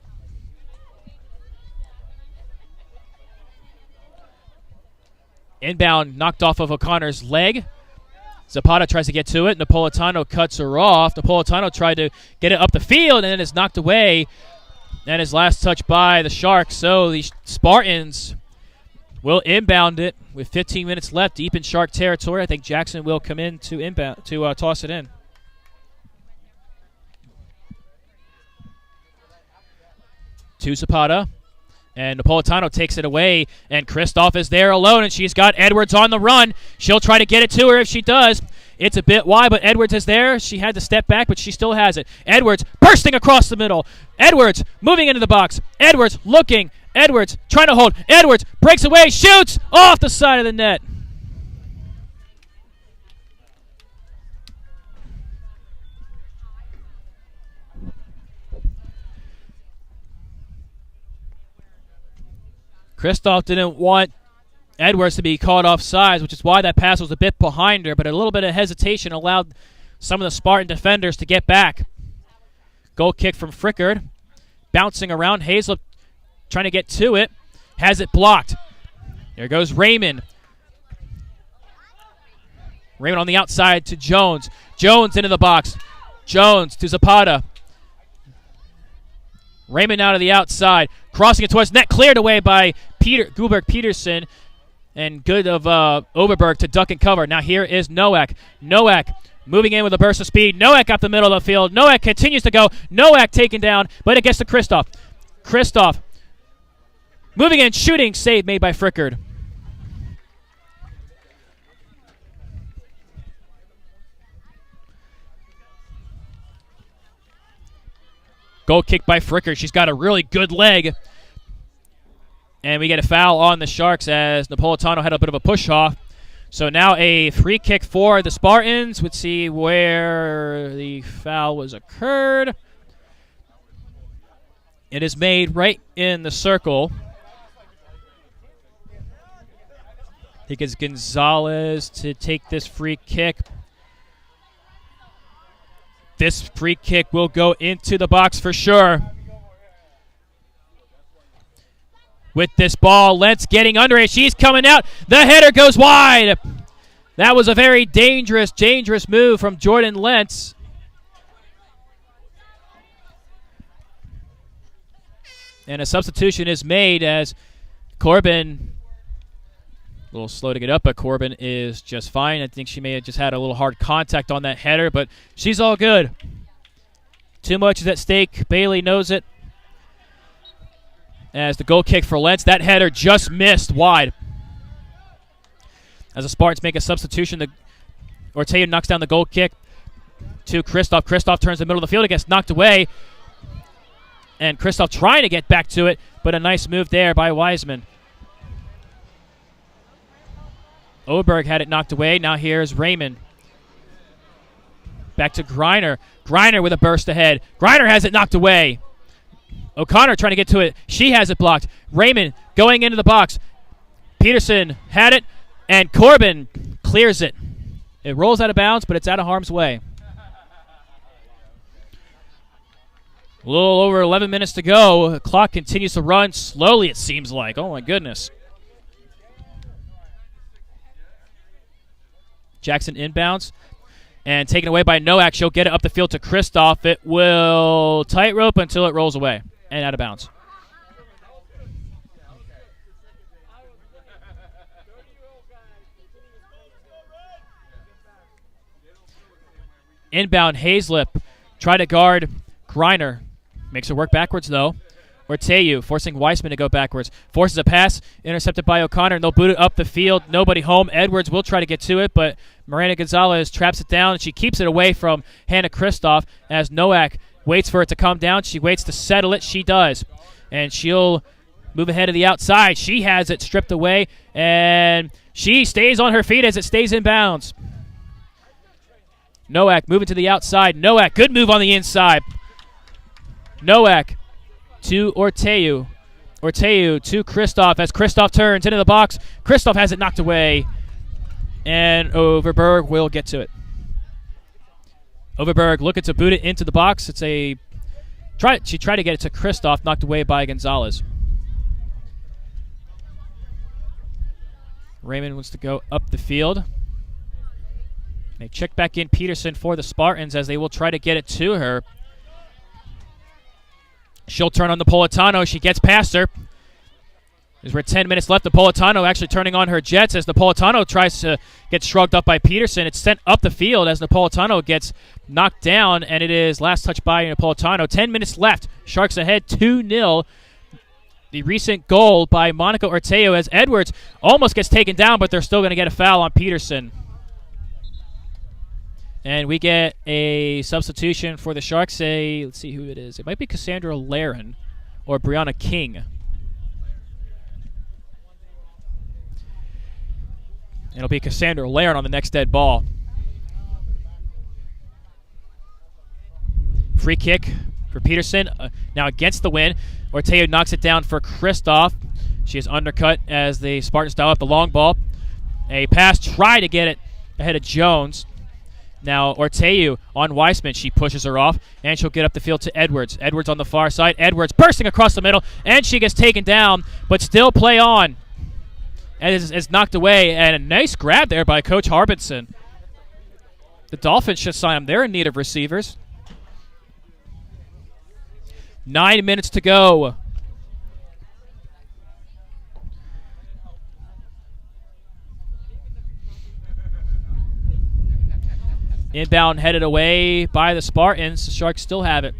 Inbound knocked off of O'Connor's leg. Zapata tries to get to it. Napolitano cuts her off. Napolitano tried to get it up the field and then is knocked away. And his last touch by the Sharks. So the Spartans will inbound it with 15 minutes left deep in Shark territory. I think Jackson will come in to inbound to toss it in. To Zapata. And Napolitano takes it away, and Kristoff is there alone, and she's got Edwards on the run. She'll try to get it to her if she does. It's a bit wide, but Edwards is there. She had to step back, but she still has it. Edwards bursting across the middle. Edwards moving into the box. Edwards looking. Edwards trying to hold. Edwards breaks away, shoots off the side of the net. Kristoff didn't want Edwards to be caught offsides, which is why that pass was a bit behind her, but a little bit of hesitation allowed some of the Spartan defenders to get back. Goal kick from Frickard. Bouncing around. Hazlip trying to get to it. Has it blocked. There goes Raymond. Raymond on the outside to Jones. Jones into the box. Jones to Zapata. Raymond out of the outside. Crossing it towards net. Cleared away by Guberg Peterson. And good of Oberberg to duck and cover. Now here is Nowak. Nowak moving in with a burst of speed. Nowak up the middle of the field. Nowak continues to go. Nowak taken down, but it gets to Kristoff. Kristoff moving in, shooting. Save made by Frickard. Goal kick by Frickard. She's got a really good leg. And we get a foul on the Sharks as Napolitano had a bit of a push-off. So now a free kick for the Spartans. Let's see where the foul was occurred. It is made right in the circle. I think it's Gonzalez to take this free kick. This free kick will go into the box for sure. With this ball, Lentz getting under it. She's coming out. The header goes wide. That was a very dangerous move from Jordan Lentz. And a substitution is made as Corbin, a little slow to get up, but Corbin is just fine. I think she may have just had a little hard contact on that header, but she's all good. Too much is at stake. Bailey knows it. As the goal kick for Lentz, that header just missed wide. As the Spartans make a substitution, Ortega knocks down the goal kick to Kristoff. Kristoff turns the middle of the field. It gets knocked away. And Kristoff trying to get back to it, but a nice move there by Wiseman. Oberg had it knocked away. Now here's Raymond. Back to Griner. Griner with a burst ahead. Griner has it knocked away. O'Connor trying to get to it. She has it blocked. Raymond going into the box. Peterson had it, and Corbin clears it. It rolls out of bounds, but it's out of harm's way. A little over 11 minutes to go. The clock continues to run slowly, it seems like. Oh, my goodness. Jackson inbounds. And taken away by Nowak. She'll get it up the field to Kristoff. It will tightrope until it rolls away and out of bounds. Inbound, Hazlip. Try to guard Griner. Makes her work backwards, though. Orteu forcing Weissman to go backwards. Forces a pass, intercepted by O'Connor, and they'll boot it up the field. Nobody home. Edwards will try to get to it, but Miranda Gonzalez traps it down, and she keeps it away from Hannah Kristoff as Nowak waits for it to come down. She waits to settle it. She does. And she'll move ahead to the outside. She has it stripped away, and she stays on her feet as it stays in bounds. Nowak moving to the outside. Nowak, good move on the inside. Nowak to Orteu. Orteu to Kristoff as Kristoff turns into the box. Kristoff has it knocked away, and Overberg will get to it. Overberg looking to boot it into the box. It's a try. She tried to get it to Kristoff, knocked away by Gonzalez. Raymond wants to go up the field. They check back in Peterson for the Spartans as they will try to get it to her. She'll turn on the Napolitano. She gets past her. There's 10 minutes left. Napolitano actually turning on her jets as Napolitano tries to get shrugged up by Peterson. It's sent up the field as Napolitano gets knocked down, and it is last touch by Napolitano. 10 minutes left. Sharks ahead 2-0. The recent goal by Monica Orteo as Edwards almost gets taken down, but they're still going to get a foul on Peterson. And we get a substitution for the Sharks. Let's see who it is. It might be Cassandra Laren or Brianna King. It'll be Cassandra Laren on the next dead ball. Free kick for Peterson. Now against the wind. Orteo knocks it down for Kristoff. She is undercut as the Spartans dial up the long ball. A pass, try to get it ahead of Jones. Now Orteu on Weissman. She pushes her off, and she'll get up the field to Edwards. Edwards on the far side. Edwards bursting across the middle, and she gets taken down, but still play on. And is knocked away, and a nice grab there by Coach Harbinson. The Dolphins should sign them. They're in need of receivers. 9 minutes to go. Inbound headed away by the Spartans. The Sharks still have it.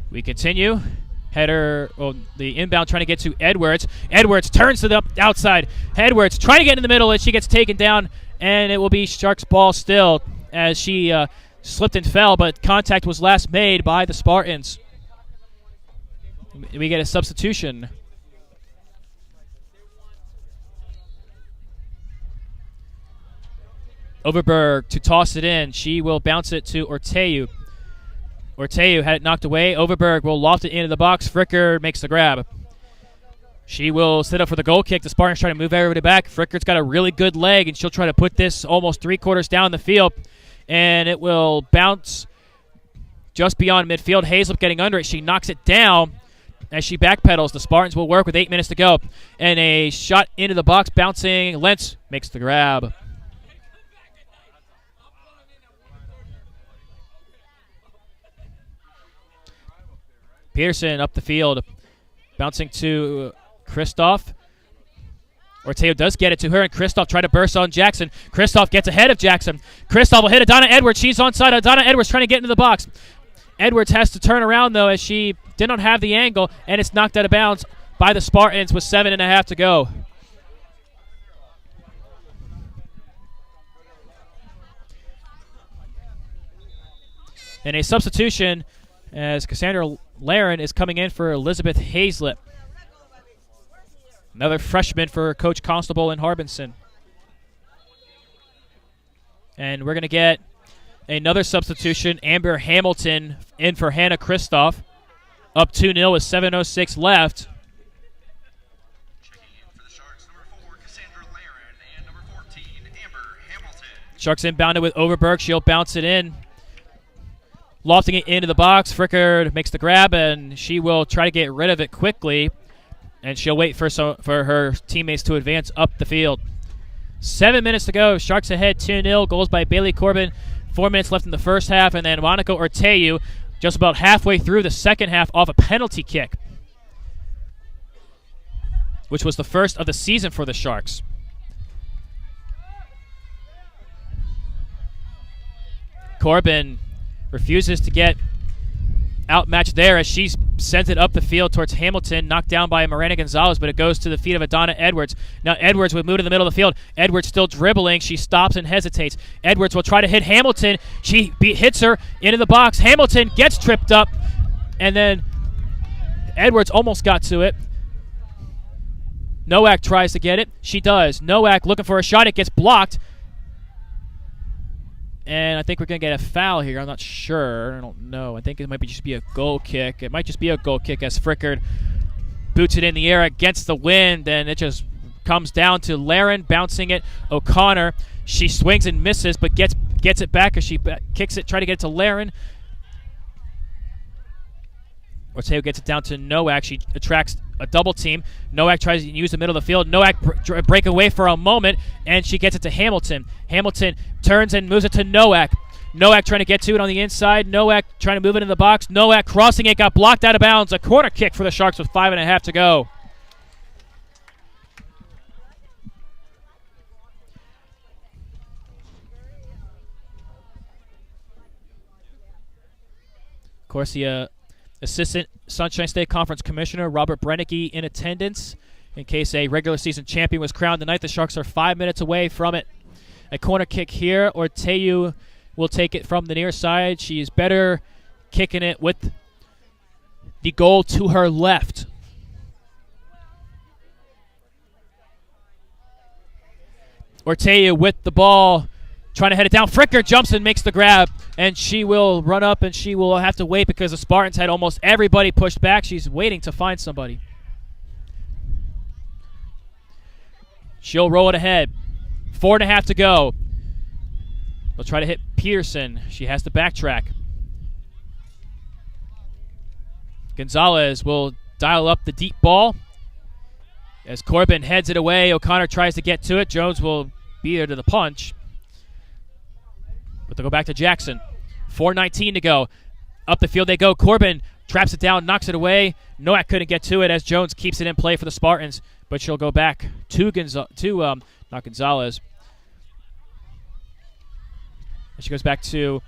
We continue. Header, the inbound trying to get to Edwards. Edwards turns to the outside. Edwards trying to get in the middle, and she gets taken down, and it will be Sharks ball still as she slipped and fell, but contact was last made by the Spartans. We get a substitution. Overberg to toss it in. She will bounce it to Orteu. Orteu had it knocked away. Overberg will loft it into the box. Fricker makes the grab. She will sit up for the goal kick. The Spartans try to move everybody back. Fricker's got a really good leg, and she'll try to put this almost 3/4 down the field. And it will bounce just beyond midfield. Hazlip getting under it. She knocks it down as she backpedals. The Spartans will work with 8 minutes to go. And a shot into the box, bouncing. Lentz makes the grab. Peterson up the field, bouncing to Kristoff. Orteo does get it to her, and Kristoff tried to burst on Jackson. Kristoff gets ahead of Jackson. Kristoff will hit Adana Edwards. She's onside. Adana Edwards trying to get into the box. Edwards has to turn around, though, as she did not have the angle, and it's knocked out of bounds by the Spartans with 7.5 to go. And a substitution as Cassandra Laren is coming in for Elizabeth Hazlip. Another freshman for Coach Constable and Harbinson. And we're going to get another substitution. Amber Hamilton in for Hannah Kristoff. Up 2-0 with 7:06 left. Checking in for the Sharks, number 4, Cassandra Laren, and number 14, Amber Hamilton. Sharks inbounded with Overberg. She'll bounce it in. Lofting it into the box. Fricker makes the grab, and she will try to get rid of it quickly. And she'll wait for her teammates to advance up the field. 7 minutes to go. Sharks ahead 2-0. Goals by Bailey Corbin. 4 minutes left in the first half. And then Monica Orteu just about halfway through the second half off a penalty kick, which was the first of the season for the Sharks. Corbin refuses to get outmatched there as she sends it up the field towards Hamilton, knocked down by Miranda Gonzalez, but it goes to the feet of Adana Edwards. Now Edwards would move to the middle of the field. Edwards still dribbling. She stops and hesitates. Edwards will try to hit Hamilton. She hits her into the box. Hamilton gets tripped up, and then Edwards almost got to it. Nowak tries to get it. She does. Nowak looking for a shot. It gets blocked. And I think we're going to get a foul here. I'm not sure. I don't know. I think it might just be a goal kick. It might just be a goal kick as Frickard boots it in the air against the wind, and it just comes down to Laren bouncing it. O'Connor, she swings and misses, but gets it back as she kicks it, try to get it to Laren. Orteo gets it down to Nowak. She attracts a double team. Nowak tries to use the middle of the field. Nowak break away for a moment, and she gets it to Hamilton. Hamilton turns and moves it to Nowak. Nowak trying to get to it on the inside. Nowak trying to move it in the box. Nowak crossing it, got blocked out of bounds. A corner kick for the Sharks with 5.5 to go. Of course, the Assistant Sunshine State Conference Commissioner Robert Brennicky in attendance in case a regular season champion was crowned tonight. The Sharks are 5 minutes away from it. A corner kick here. Orteu will take it from the near side. She is better kicking it with the goal to her left. Orteu with the ball, trying to head it down. Fricker jumps and makes the grab, and she will run up, and she will have to wait because the Spartans had almost everybody pushed back. She's waiting to find somebody. She'll roll it ahead. 4.5 to go. They'll try to hit Peterson. She has to backtrack. Gonzalez will dial up the deep ball. As Corbin heads it away, O'Connor tries to get to it. Jones will be there to the punch. But they'll go back to Jackson. 4:19 to go. Up the field they go. Corbin traps it down, knocks it away. Nowak couldn't get to it as Jones keeps it in play for the Spartans. But she'll go back to not Gonzalez. And she goes back to,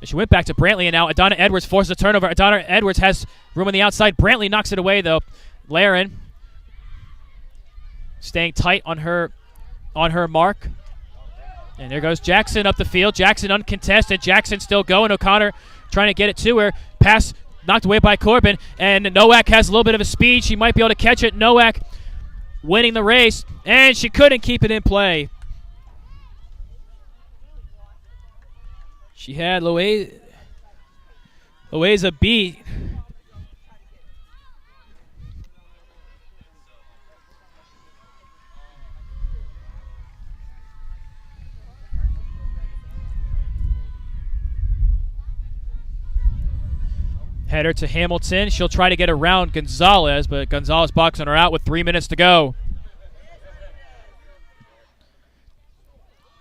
she went back to Brantley, and now Adana Edwards forces a turnover. Adana Edwards has room on the outside. Brantley knocks it away, though. Laren staying tight on her mark. And there goes Jackson up the field. Jackson uncontested. Jackson still going. O'Connor trying to get it to her. Pass knocked away by Corbin. And Nowak has a little bit of a speed. She might be able to catch it. Nowak winning the race. And she couldn't keep it in play. She had Loaiza beat. Header to Hamilton. She'll try to get around Gonzalez, but Gonzalez boxing her out with 3 minutes to go.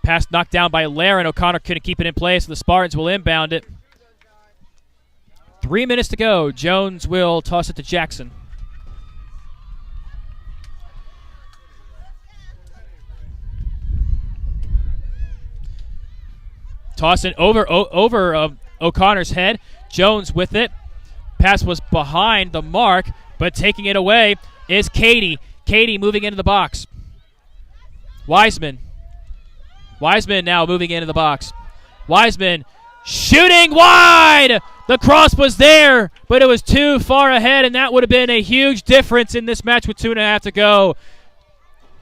Pass knocked down by Laren. O'Connor couldn't keep it in place, so the Spartans will inbound it. 3 minutes to go. Jones will toss it to Jackson. Toss it over O'Connor's head. Jones with it. Pass was behind the mark, but taking it away is Katie. Katie moving into the box. Wiseman now moving into the box. Wiseman shooting wide! The cross was there, but it was too far ahead, and that would have been a huge difference in this match with 2.5 to go.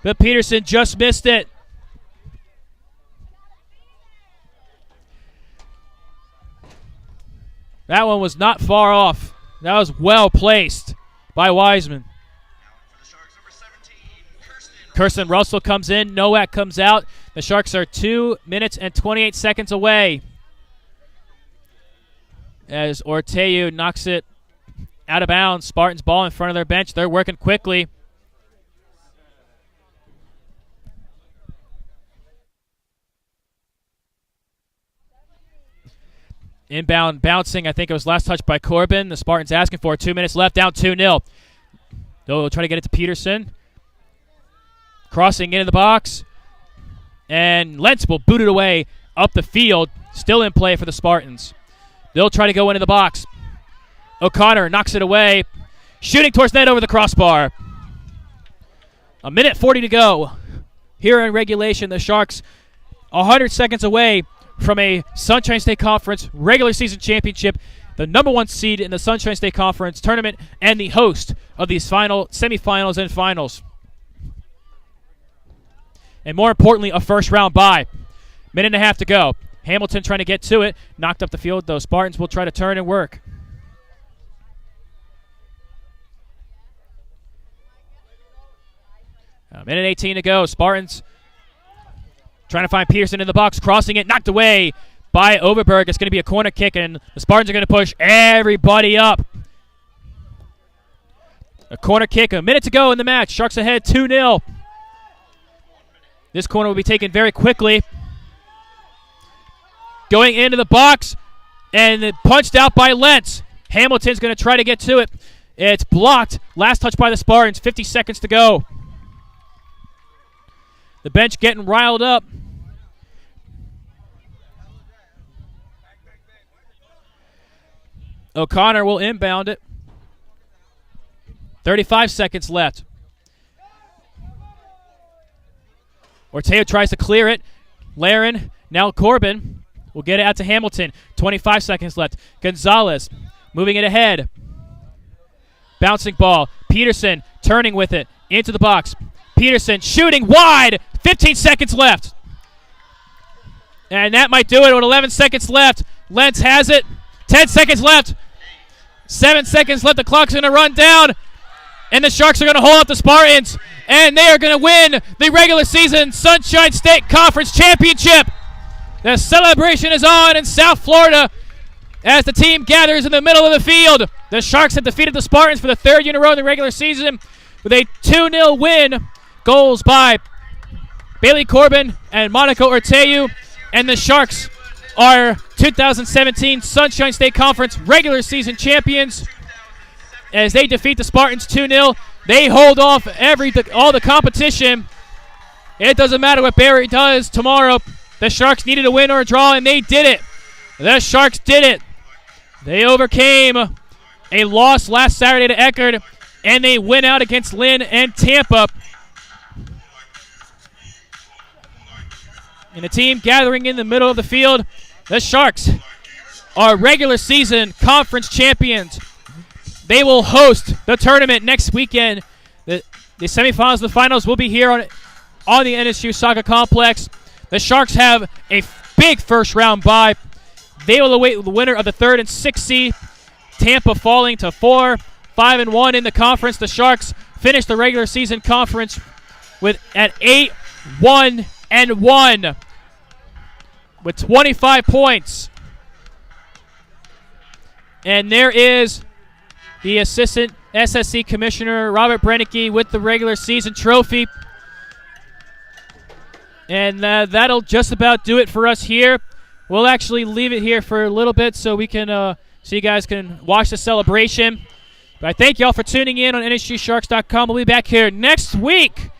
But Peterson just missed it. That one was not far off. That was well placed by Wiseman. Kirsten Russell comes in. Nowak comes out. The Sharks are 2 minutes and 28 seconds away as Orteu knocks it out of bounds. Spartans ball in front of their bench. They're working quickly. Inbound bouncing. I think it was last touch by Corbin. The Spartans asking for it. 2 minutes left. Down 2-0. They'll try to get it to Peterson. Crossing into the box. And Lentz will boot it away. up the field, still in play for the Spartans. They'll try to go into the box. O'Connor knocks it away. Shooting towards net over the crossbar. 1:40 to go. Here in regulation, the Sharks 100 seconds away from a Sunshine State Conference regular season championship, the number 1 seed in the Sunshine State Conference tournament, and the host of these final semifinals and finals. And more importantly, a first-round bye. 1.5 to go. Hamilton trying to get to it. Knocked up the field, though. Spartans will try to turn and work. A 1:18 to go. Spartans trying to find Peterson in the box, crossing it, knocked away by Overberg. It's going to be a corner kick, and the Spartans are going to push everybody up. A corner kick, 1 minute to go in the match. Sharks ahead 2-0. This corner will be taken very quickly. Going into the box, and punched out by Lentz. Hamilton's going to try to get to it. It's blocked. Last touch by the Spartans. 50 seconds to go. The bench getting riled up. O'Connor will inbound it. 35 seconds left. Ortega tries to clear it. Laren, now Corbin, will get it out to Hamilton. 25 seconds left. Gonzalez moving it ahead. Bouncing ball. Peterson turning with it into the box. Peterson shooting wide. 15 seconds left. And that might do it with 11 seconds left. Lentz has it. 10 seconds left. 7 seconds left. The clock's going to run down. And the Sharks are going to hold up the Spartans. And they are going to win the regular season Sunshine State Conference Championship. The celebration is on in South Florida as the team gathers in the middle of the field. The Sharks have defeated the Spartans for the 3rd year in a row in the regular season with a 2-0 win. Goals by Bailey Corbin and Monica Orteu. And the Sharks are 2017 Sunshine State Conference regular season champions as they defeat the Spartans 2-0. They hold off all the competition. It doesn't matter what Barry does tomorrow. The Sharks needed a win or a draw, and they did it. The Sharks did it. They overcame a loss last Saturday to Eckerd, and they win out against Lynn and Tampa. And the team gathering in the middle of the field, the Sharks are regular season conference champions. They will host the tournament next weekend. The semifinals and the finals will be here on the NSU Soccer Complex. The Sharks have a big first-round bye. They will await the winner of the 3rd and 6th seed. Tampa falling to 4-5-1 in the conference. The Sharks finished the regular season conference at 8-1-1 with 25 points. And there is the assistant SSC commissioner, Robert Brennecke, with the regular season trophy. And that'll just about do it for us here. We'll actually leave it here for a little bit so we can, so you guys can watch the celebration. But I thank y'all for tuning in on NSGSharks.com. We'll be back here next week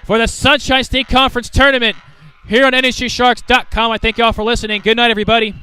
for the Sunshine State Conference Tournament here on NSGSharks.com. I thank y'all for listening. Good night, everybody.